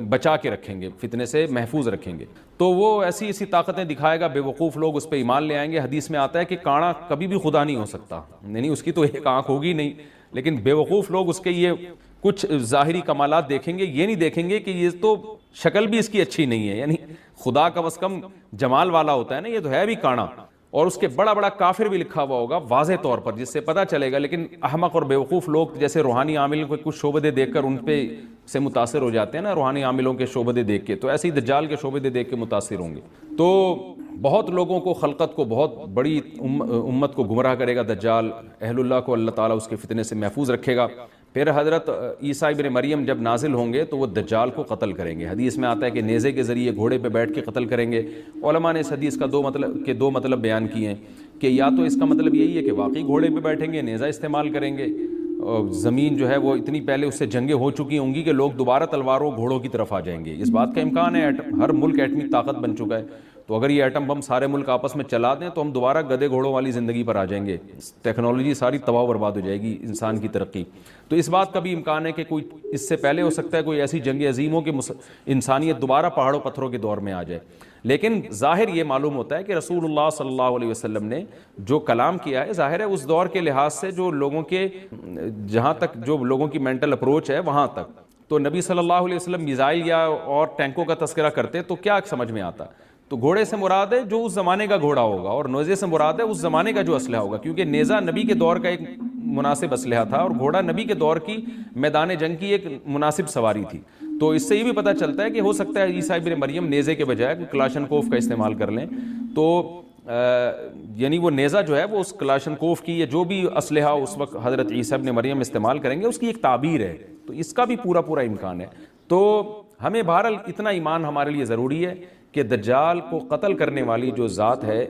بچا کے رکھیں گے، فتنے سے محفوظ رکھیں گے۔ تو وہ ایسی طاقتیں دکھائے گا، بے وقوف لوگ اس پہ ایمان لے آئیں گے۔ حدیث میں آتا ہے کہ کانا کبھی بھی خدا نہیں ہو سکتا، یعنی اس کی تو ایک آنکھ ہوگی نہیں، لیکن بے وقوف لوگ اس کے یہ کچھ ظاہری کمالات دیکھیں گے، یہ نہیں دیکھیں گے کہ یہ تو شکل بھی اس کی اچھی نہیں ہے، یعنی خدا کم از کم جمال والا ہوتا ہے نا، یہ تو ہے بھی کانا، اور اس کے بڑا بڑا کافر بھی لکھا ہوا ہوگا واضح طور پر جس سے پتہ چلے گا۔ لیکن احمق اور بیوقوف لوگ جیسے روحانی عاملوں کے کچھ شعبدے دیکھ کر ان پہ سے متاثر ہو جاتے ہیں نا، روحانی عاملوں کے شعبدے دیکھ کے، تو ایسے ہی دجال کے شعبدے دیکھ کے متاثر ہوں گے۔ تو بہت لوگوں کو، خلقت کو، بہت بڑی امت کو گمراہ کرے گا دجال، اہل اللہ کو اللہ تعالیٰ اس کے فتنے سے محفوظ رکھے گا۔ پھر حضرت عیسیٰ ابن مریم جب نازل ہوں گے تو وہ دجال کو قتل کریں گے۔ حدیث میں آتا ہے کہ نیزے کے ذریعے گھوڑے پہ بیٹھ کے قتل کریں گے۔ علماء نے اس حدیث کا دو مطلب بیان کیے ہیں کہ یا تو اس کا مطلب یہی ہے کہ واقعی گھوڑے پہ بیٹھیں گے، نیزہ استعمال کریں گے، اور زمین جو ہے وہ اتنی پہلے اس سے جنگیں ہو چکی ہوں گی کہ لوگ دوبارہ تلواروں گھوڑوں کی طرف آ جائیں گے۔ اس بات کا امکان ہے، ہر ملک ایٹمی طاقت بن چکا ہے، تو اگر یہ ایٹم بم سارے ملک آپس میں چلا دیں تو ہم دوبارہ گدے گھوڑوں والی زندگی پر آ جائیں گے، ٹیکنالوجی ساری تباہ و برباد ہو جائے گی، انسان کی ترقی۔ تو اس بات کا بھی امکان ہے کہ کوئی اس سے پہلے ہو سکتا ہے کوئی ایسی جنگ عظیم ہو کہ انسانیت دوبارہ پہاڑوں پتھروں کے دور میں آ جائے۔ لیکن ظاہر یہ معلوم ہوتا ہے کہ رسول اللہ صلی اللہ علیہ وسلم نے جو کلام کیا ہے، ظاہر ہے اس دور کے لحاظ سے جو لوگوں کے جہاں تک جو لوگوں کی مینٹل اپروچ ہے وہاں تک، تو نبی صلی اللہ علیہ وسلم میزائل یا اور ٹینکوں کا تذکرہ کرتے تو کیا سمجھ میں آتا؟ تو گھوڑے سے مراد ہے جو اس زمانے کا گھوڑا ہوگا، اور نیزے سے مراد ہے اس زمانے کا جو اسلحہ ہوگا، کیونکہ نیزہ نبی کے دور کا ایک مناسب اسلحہ تھا اور گھوڑا نبی کے دور کی میدان جنگ کی ایک مناسب سواری تھی۔ تو اس سے یہ بھی پتہ چلتا ہے کہ ہو سکتا ہے عیسیٰ ابن مریم نیزے کے بجائے کلاشن کوف کا استعمال کر لیں، تو یعنی وہ نیزہ جو ہے وہ اس کلاشن کوف کی یا جو بھی اسلحہ اس وقت حضرت عیسیٰ ابن مریم استعمال کریں گے اس کی ایک تعبیر ہے، تو اس کا بھی پورا امکان ہے۔ تو ہمیں بہرحال اتنا ایمان ہمارے لیے ضروری ہے کہ دجال کو قتل کرنے والی جو ذات ہے،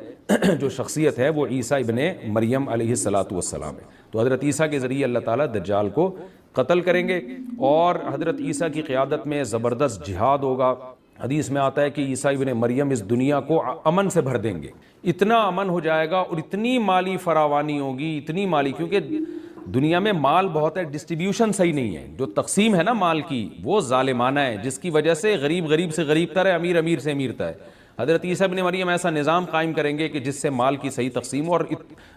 جو شخصیت ہے، وہ عیسیٰ ابن مریم علیہ السلام ہے۔ تو حضرت عیسیٰ کے ذریعے اللہ تعالیٰ دجال کو قتل کریں گے، اور حضرت عیسیٰ کی قیادت میں زبردست جہاد ہوگا۔ حدیث میں آتا ہے کہ عیسیٰ ابن مریم اس دنیا کو امن سے بھر دیں گے، اتنا امن ہو جائے گا اور اتنی مالی فراوانی ہوگی، اتنی مالی، کیونکہ دنیا میں مال بہت ہے، ڈسٹریبیوشن صحیح نہیں ہے، جو تقسیم ہے نا مال کی وہ ظالمانہ ہے، جس کی وجہ سے غریب سے غریب تر ہے، امیر سے امیر تر ہے۔ حضرت عیسیٰ ابن مریم ایسا نظام قائم کریں گے کہ جس سے مال کی صحیح تقسیم، اور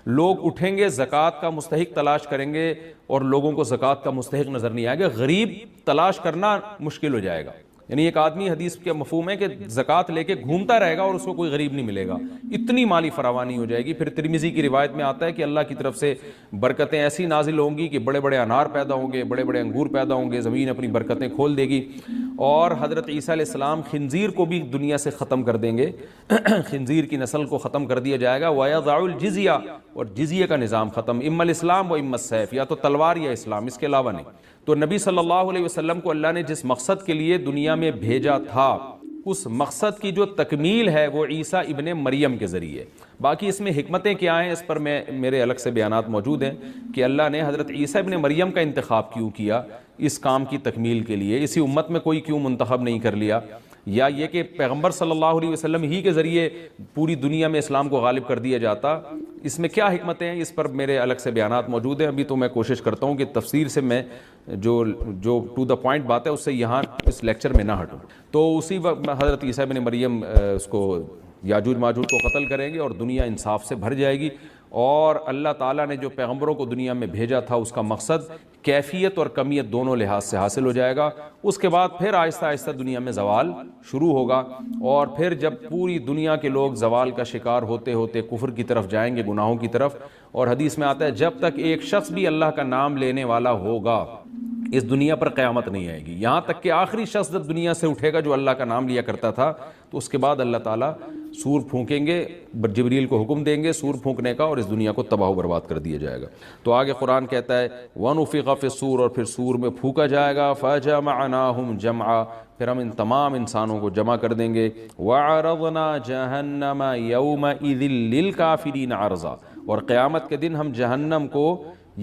لوگ اٹھیں گے زکوٰۃ کا مستحق تلاش کریں گے اور لوگوں کو زکوٰۃ کا مستحق نظر نہیں آئے گا، غریب تلاش کرنا مشکل ہو جائے گا۔ یعنی ایک آدمی، حدیث کے مفہوم ہے کہ زکوٰۃ لے کے گھومتا رہے گا اور اس کو کوئی غریب نہیں ملے گا، اتنی مالی فراوانی ہو جائے گی۔ پھر ترمذی کی روایت میں آتا ہے کہ اللہ کی طرف سے برکتیں ایسی نازل ہوں گی کہ بڑے بڑے انار پیدا ہوں گے، بڑے بڑے انگور پیدا ہوں گے، زمین اپنی برکتیں کھول دے گی، اور حضرت عیسیٰ علیہ السلام خنزیر کو بھی دنیا سے ختم کر دیں گے، خنزیر کی نسل کو ختم کر دیا جائے گا، وَيَضَعُ الْجِزْيَةَ، اور جزیہ کا نظام ختم، اما الاسلام و اما السیف، یا تو تلوار یا اسلام، اس کے علاوہ نہیں۔ تو نبی صلی اللہ علیہ وسلم کو اللہ نے جس مقصد کے لیے دنیا میں بھیجا تھا اس مقصد کی جو تکمیل ہے وہ عیسیٰ ابن مریم کے ذریعے. باقی اس میں حکمتیں کیا ہیں اس پر میرے الگ سے بیانات موجود ہیں کہ اللہ نے حضرت عیسیٰ ابن مریم کا انتخاب کیوں کیا اس کام کی تکمیل کے لیے, اسی امت میں کوئی کیوں منتخب نہیں کر لیا, یا یہ کہ پیغمبر صلی اللہ علیہ وسلم ہی کے ذریعے پوری دنیا میں اسلام کو غالب کر دیا جاتا, اس میں کیا حکمتیں ہیں اس پر میرے الگ سے بیانات موجود ہیں. ابھی تو میں کوشش کرتا ہوں کہ تفسیر سے میں جو ٹو دا پوائنٹ بات ہے اس سے یہاں اس لیکچر میں نہ ہٹوں. تو اسی وقت حضرت عیسیٰ ابن مریم اس کو یاجوج ماجوج کو قتل کریں گے اور دنیا انصاف سے بھر جائے گی, اور اللہ تعالیٰ نے جو پیغمبروں کو دنیا میں بھیجا تھا اس کا مقصد کیفیت اور کمیت دونوں لحاظ سے حاصل ہو جائے گا. اس کے بعد پھر آہستہ آہستہ دنیا میں زوال شروع ہوگا, اور پھر جب پوری دنیا کے لوگ زوال کا شکار ہوتے ہوتے کفر کی طرف جائیں گے, گناہوں کی طرف, اور حدیث میں آتا ہے جب تک ایک شخص بھی اللہ کا نام لینے والا ہوگا اس دنیا پر قیامت نہیں آئے گی. یہاں تک کہ آخری شخص جب دنیا سے اٹھے گا جو اللہ کا نام لیا کرتا تھا, تو اس کے بعد اللہ تعالیٰ سور پھونکیں گے, جبریل کو حکم دیں گے سور پھونکنے کا, اور اس دنیا کو تباہ و برباد کر دیا جائے گا. تو آگے قرآن کہتا ہے وَنُفِخَ فِي الصُّورِ, اور پھر سور میں پھونکا جائے گا, فَجَمَعْنَاهُمْ جَمْعًا, پھر ہم ان تمام انسانوں کو جمع کر دیں گے, وَعَرَضْنَا جَهَنَّمَ يَوْمَئِذٍ لِلْكَافِرِينَ عَرْضًا, اور قیامت کے دن ہم جہنم کو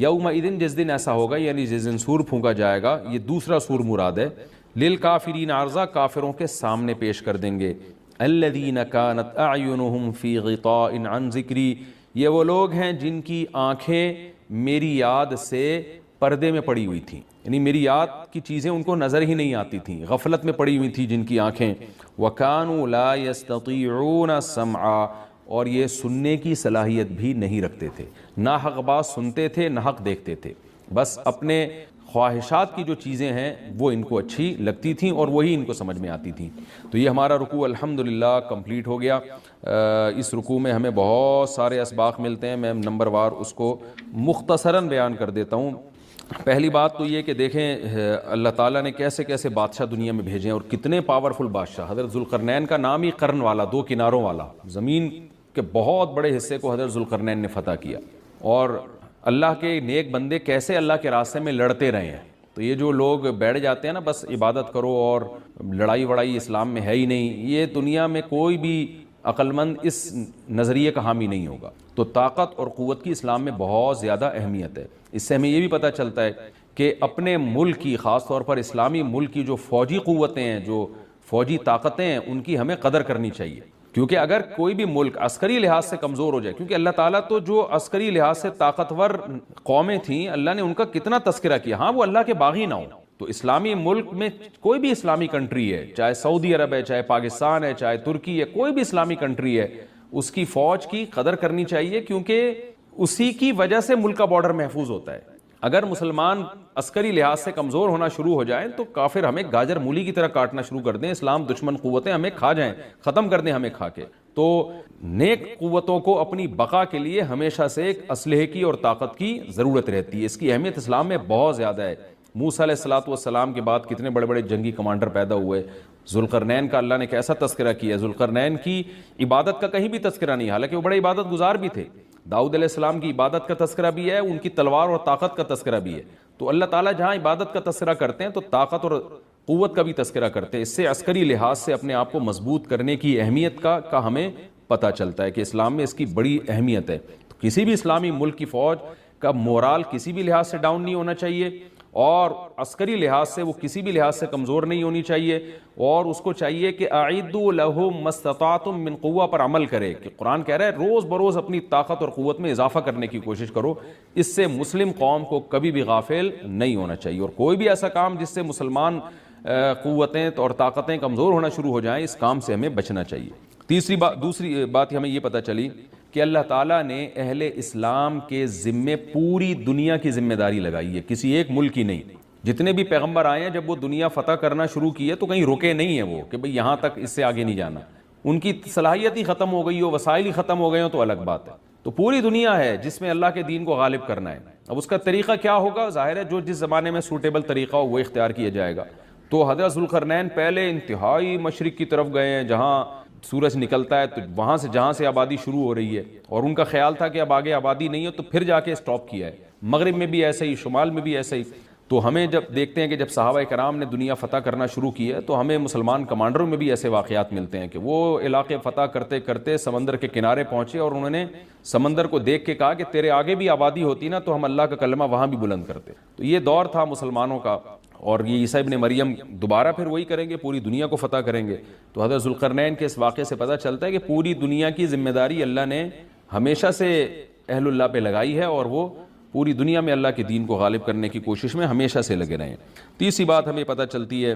یومئذ, جس دن ایسا ہوگا یعنی جس دن سور پھونکا جائے گا, یہ دوسرا سور مراد ہے, للکافرین عرضا, کافروں کے سامنے پیش کر دیں گے. الذین کانت اعینہم فی غطاء عن ذکری, یہ وہ لوگ ہیں جن کی آنکھیں میری یاد سے پردے میں پڑی ہوئی تھیں, یعنی میری یاد کی چیزیں ان کو نظر ہی نہیں آتی تھیں, غفلت میں پڑی ہوئی تھی جن کی آنکھیں. وَكَانُوا لَا يَسْتَطِيعُونَ سَمْعًا, اور یہ سننے کی صلاحیت بھی نہیں رکھتے تھے, نہ حق بات سنتے تھے نہ حق دیکھتے تھے, بس اپنے خواہشات کی جو چیزیں ہیں وہ ان کو اچھی لگتی تھیں اور وہی ان کو سمجھ میں آتی تھیں. تو یہ ہمارا رکوع الحمدللہ کمپلیٹ ہو گیا. اس رکوع میں ہمیں بہت سارے اسباق ملتے ہیں, میں نمبر وار اس کو مختصراً بیان کر دیتا ہوں. پہلی بات تو یہ کہ دیکھیں اللہ تعالیٰ نے کیسے کیسے بادشاہ دنیا میں بھیجے ہیں اور کتنے پاورفل بادشاہ. حضرت ذوالقرنین کا نام ہی قرن والا, دو کناروں والا, زمین کے بہت بڑے حصے کو حضرت ذوالقرنین نے فتح کیا, اور اللہ کے نیک بندے کیسے اللہ کے راستے میں لڑتے رہے ہیں. تو یہ جو لوگ بیٹھ جاتے ہیں نا بس عبادت کرو اور لڑائی وڑائی اسلام میں ہے ہی نہیں, یہ دنیا میں کوئی بھی عقل مند اس نظریے کا حامی نہیں ہوگا. تو طاقت اور قوت کی اسلام میں بہت زیادہ اہمیت ہے. اس سے ہمیں یہ بھی پتہ چلتا ہے کہ اپنے ملک کی, خاص طور پر اسلامی ملک کی جو فوجی قوتیں ہیں, جو فوجی طاقتیں ہیں, ان کی ہمیں قدر کرنی چاہیے. کیونکہ اگر کوئی بھی ملک عسکری لحاظ سے کمزور ہو جائے, کیونکہ اللہ تعالیٰ تو جو عسکری لحاظ سے طاقتور قومیں تھیں اللہ نے ان کا کتنا تذکرہ کیا, ہاں وہ اللہ کے باغی نہ ہوں. تو اسلامی ملک میں کوئی بھی اسلامی کنٹری ہے, چاہے سعودی عرب ہے, چاہے پاکستان ہے, چاہے ترکی ہے, کوئی بھی اسلامی کنٹری ہے, اس کی فوج کی قدر کرنی چاہیے, کیونکہ اسی کی وجہ سے ملک کا بارڈر محفوظ ہوتا ہے. اگر مسلمان عسکری لحاظ سے کمزور ہونا شروع ہو جائیں تو کافر ہمیں گاجر مولی کی طرح کاٹنا شروع کر دیں, اسلام دشمن قوتیں ہمیں کھا جائیں, ختم کر دیں ہمیں کھا کے. تو نیک قوتوں کو اپنی بقا کے لیے ہمیشہ سے ایک اسلحے کی اور طاقت کی ضرورت رہتی ہے. اس کی اہمیت اسلام میں بہت زیادہ ہے. موسیٰ علیہ السلام کے بعد کتنے بڑے بڑے جنگی کمانڈر پیدا ہوئے. ذوالقرنین کا اللہ نے کیسا تذکرہ کیا. ذوالقرنین کی عبادت کا کہیں بھی تذکرہ نہیں, حالانکہ وہ بڑے عبادت گزار بھی تھے. داؤد علیہ السلام کی عبادت کا تذکرہ بھی ہے, ان کی تلوار اور طاقت کا تذکرہ بھی ہے. تو اللہ تعالیٰ جہاں عبادت کا تذکرہ کرتے ہیں تو طاقت اور قوت کا بھی تذکرہ کرتے ہیں. اس سے عسکری لحاظ سے اپنے آپ کو مضبوط کرنے کی اہمیت کا ہمیں پتہ چلتا ہے کہ اسلام میں اس کی بڑی اہمیت ہے. تو کسی بھی اسلامی ملک کی فوج کا مورال کسی بھی لحاظ سے ڈاؤن نہیں ہونا چاہیے, اور عسکری لحاظ سے وہ کسی بھی لحاظ سے کمزور نہیں ہونی چاہیے, اور اس کو چاہیے کہ اعدوا لهم ما استطعتم من قوہ پر عمل کرے. کہ قرآن کہہ رہا ہے روز بروز اپنی طاقت اور قوت میں اضافہ کرنے کی کوشش کرو. اس سے مسلم قوم کو کبھی بھی غافل نہیں ہونا چاہیے, اور کوئی بھی ایسا کام جس سے مسلمان قوتیں اور طاقتیں کمزور ہونا شروع ہو جائیں, اس کام سے ہمیں بچنا چاہیے. دوسری بات ہمیں یہ پتہ چلی کہ اللہ تعالیٰ نے اہل اسلام کے ذمے پوری دنیا کی ذمہ داری لگائی ہے, کسی ایک ملک کی نہیں. جتنے بھی پیغمبر آئے ہیں جب وہ دنیا فتح کرنا شروع کی ہے تو کہیں رکے نہیں ہیں وہ کہ بھئی یہاں تک, اس سے آگے نہیں جانا. ان کی صلاحیت ہی ختم ہو گئی ہو, وسائل ہی ختم ہو گئے ہوں تو الگ بات ہے. تو پوری دنیا ہے جس میں اللہ کے دین کو غالب کرنا ہے. اب اس کا طریقہ کیا ہوگا, ظاہر ہے جو جس زمانے میں سوٹیبل طریقہ ہو وہ اختیار کیا جائے گا. تو حضرت ذوالقرنین پہلے انتہائی مشرق کی طرف گئے ہیں جہاں سورج نکلتا ہے, تو وہاں سے جہاں سے آبادی شروع ہو رہی ہے, اور ان کا خیال تھا کہ اب آگے آبادی نہیں ہے, تو پھر جا کے اسٹاپ کیا ہے. مغرب میں بھی ایسے ہی, شمال میں بھی ایسے ہی. تو ہمیں جب دیکھتے ہیں کہ جب صحابہ کرام نے دنیا فتح کرنا شروع کی ہے تو ہمیں مسلمان کمانڈروں میں بھی ایسے واقعات ملتے ہیں کہ وہ علاقے فتح کرتے کرتے سمندر کے کنارے پہنچے اور انہوں نے سمندر کو دیکھ کے کہا کہ تیرے آگے بھی آبادی ہوتی نا تو ہم اللہ کا کلمہ وہاں بھی بلند کرتے. تو یہ دور تھا مسلمانوں کا, اور یہ عیسیٰ ابن مریم دوبارہ پھر وہی کریں گے, پوری دنیا کو فتح کریں گے. تو حضرت ذوالقرنین کے اس واقعے سے پتہ چلتا ہے کہ پوری دنیا کی ذمہ داری اللہ نے ہمیشہ سے اہل اللہ پہ لگائی ہے, اور وہ پوری دنیا میں اللہ کے دین کو غالب کرنے کی کوشش میں ہمیشہ سے لگے رہے ہیں. تیسری بات ہمیں پتہ چلتی ہے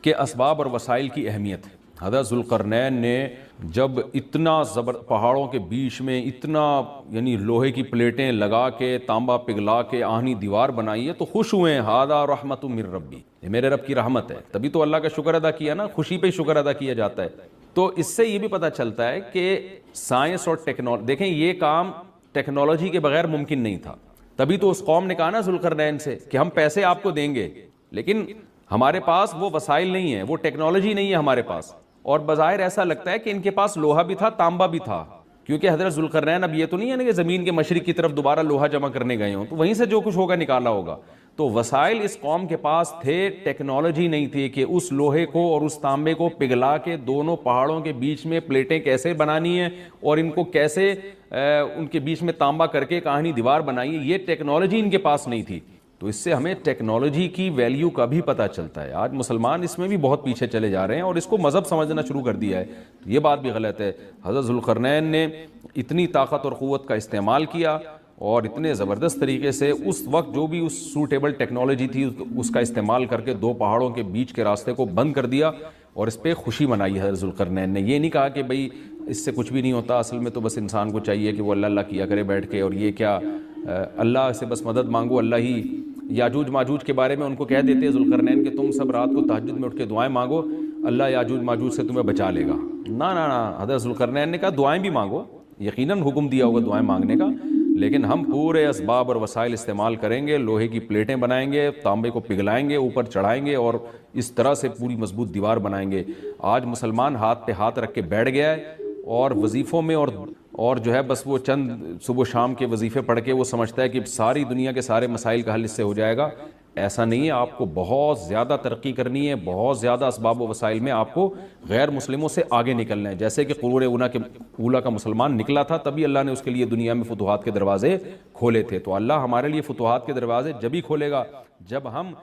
کہ اسباب اور وسائل کی اہمیت. حضرت ذوالقرنین نے جب اتنا پہاڑوں کے بیچ میں اتنا یعنی لوہے کی پلیٹیں لگا کے تانبا پگھلا کے آہنی دیوار بنائی ہے تو خوش ہوئے ہیں, ھذا رحمت من ربی, یہ میرے رب کی رحمت ہے. تبھی تو اللہ کا شکر ادا کیا نا, خوشی پہ شکر ادا کیا جاتا ہے. تو اس سے یہ بھی پتہ چلتا ہے کہ سائنس اور ٹیکنالوجی, دیکھیں یہ کام ٹیکنالوجی کے بغیر ممکن نہیں تھا. تبھی تو اس قوم نے کہا نا ذوالقرنین سے کہ ہم پیسے آپ کو دیں گے, لیکن ہمارے پاس وہ وسائل نہیں ہیں, وہ ٹیکنالوجی نہیں ہے ہمارے پاس. اور بظاہر ایسا لگتا ہے کہ ان کے پاس لوہا بھی تھا, تانبا بھی تھا, کیونکہ حضرت ذوالقرنین اب یہ تو نہیں ہے نا کہ زمین کے مشرق کی طرف دوبارہ لوہا جمع کرنے گئے ہوں, تو وہیں سے جو کچھ ہوگا نکالا ہوگا. تو وسائل اس قوم کے پاس تھے, ٹیکنالوجی نہیں تھی کہ اس لوہے کو اور اس تانبے کو پگھلا کے دونوں پہاڑوں کے بیچ میں پلیٹیں کیسے بنانی ہیں اور ان کو کیسے ان کے بیچ میں تانبا کر کے کہانی دیوار بنائی ہے, یہ ٹیکنالوجی ان کے پاس نہیں تھی. تو اس سے ہمیں ٹیکنالوجی کی ویلیو کا بھی پتہ چلتا ہے. آج مسلمان اس میں بھی بہت پیچھے چلے جا رہے ہیں اور اس کو مذہب سمجھنا شروع کر دیا ہے. یہ بات بھی غلط ہے. حضرت ذوالقرنین نے اتنی طاقت اور قوت کا استعمال کیا اور اتنے زبردست طریقے سے اس وقت جو بھی اس سوٹیبل ٹیکنالوجی تھی اس کا استعمال کر کے دو پہاڑوں کے بیچ کے راستے کو بند کر دیا, اور اس پہ خوشی منائی حضرت ذوالقرنین نے. یہ نہیں کہا کہ بھئی اس سے کچھ بھی نہیں ہوتا, اصل میں تو بس انسان کو چاہیے کہ وہ اللہ اللہ کیا کرے بیٹھ کے, اور یہ کیا اللہ سے بس مدد مانگو, اللہ ہی. یاجوج ماجوج کے بارے میں ان کو کہہ دیتے ذوالقرنین کہ تم سب رات کو تہجد میں اٹھ کے دعائیں مانگو, اللہ یاجوج ماجوج سے تمہیں بچا لے گا. نہ حضرت ذوالقرنین نے کہا دعائیں بھی مانگو, یقیناً حکم دیا ہوگا دعائیں مانگنے کا, لیکن ہم پورے اسباب اور وسائل استعمال کریں گے, لوہے کی پلیٹیں بنائیں گے, تانبے کو پگھلائیں گے, اوپر چڑھائیں گے اور اس طرح سے پوری مضبوط دیوار بنائیں گے. آج مسلمان ہاتھ پہ ہاتھ رکھ کے بیٹھ گیا ہے اور وظیفوں میں اور جو ہے بس وہ چند صبح شام کے وظیفے پڑھ کے وہ سمجھتا ہے کہ ساری دنیا کے سارے مسائل کا حل اس سے ہو جائے گا. ایسا نہیں ہے. آپ کو بہت زیادہ ترقی کرنی ہے, بہت زیادہ اسباب و وسائل میں آپ کو غیر مسلموں سے آگے نکلنا ہے. جیسے کہ قرون اولیٰ کا مسلمان نکلا تھا, تبھی اللہ نے اس کے لیے دنیا میں فتوحات کے دروازے کھولے تھے. تو اللہ ہمارے لیے فتوحات کے دروازے جب ہی کھولے گا جب ہم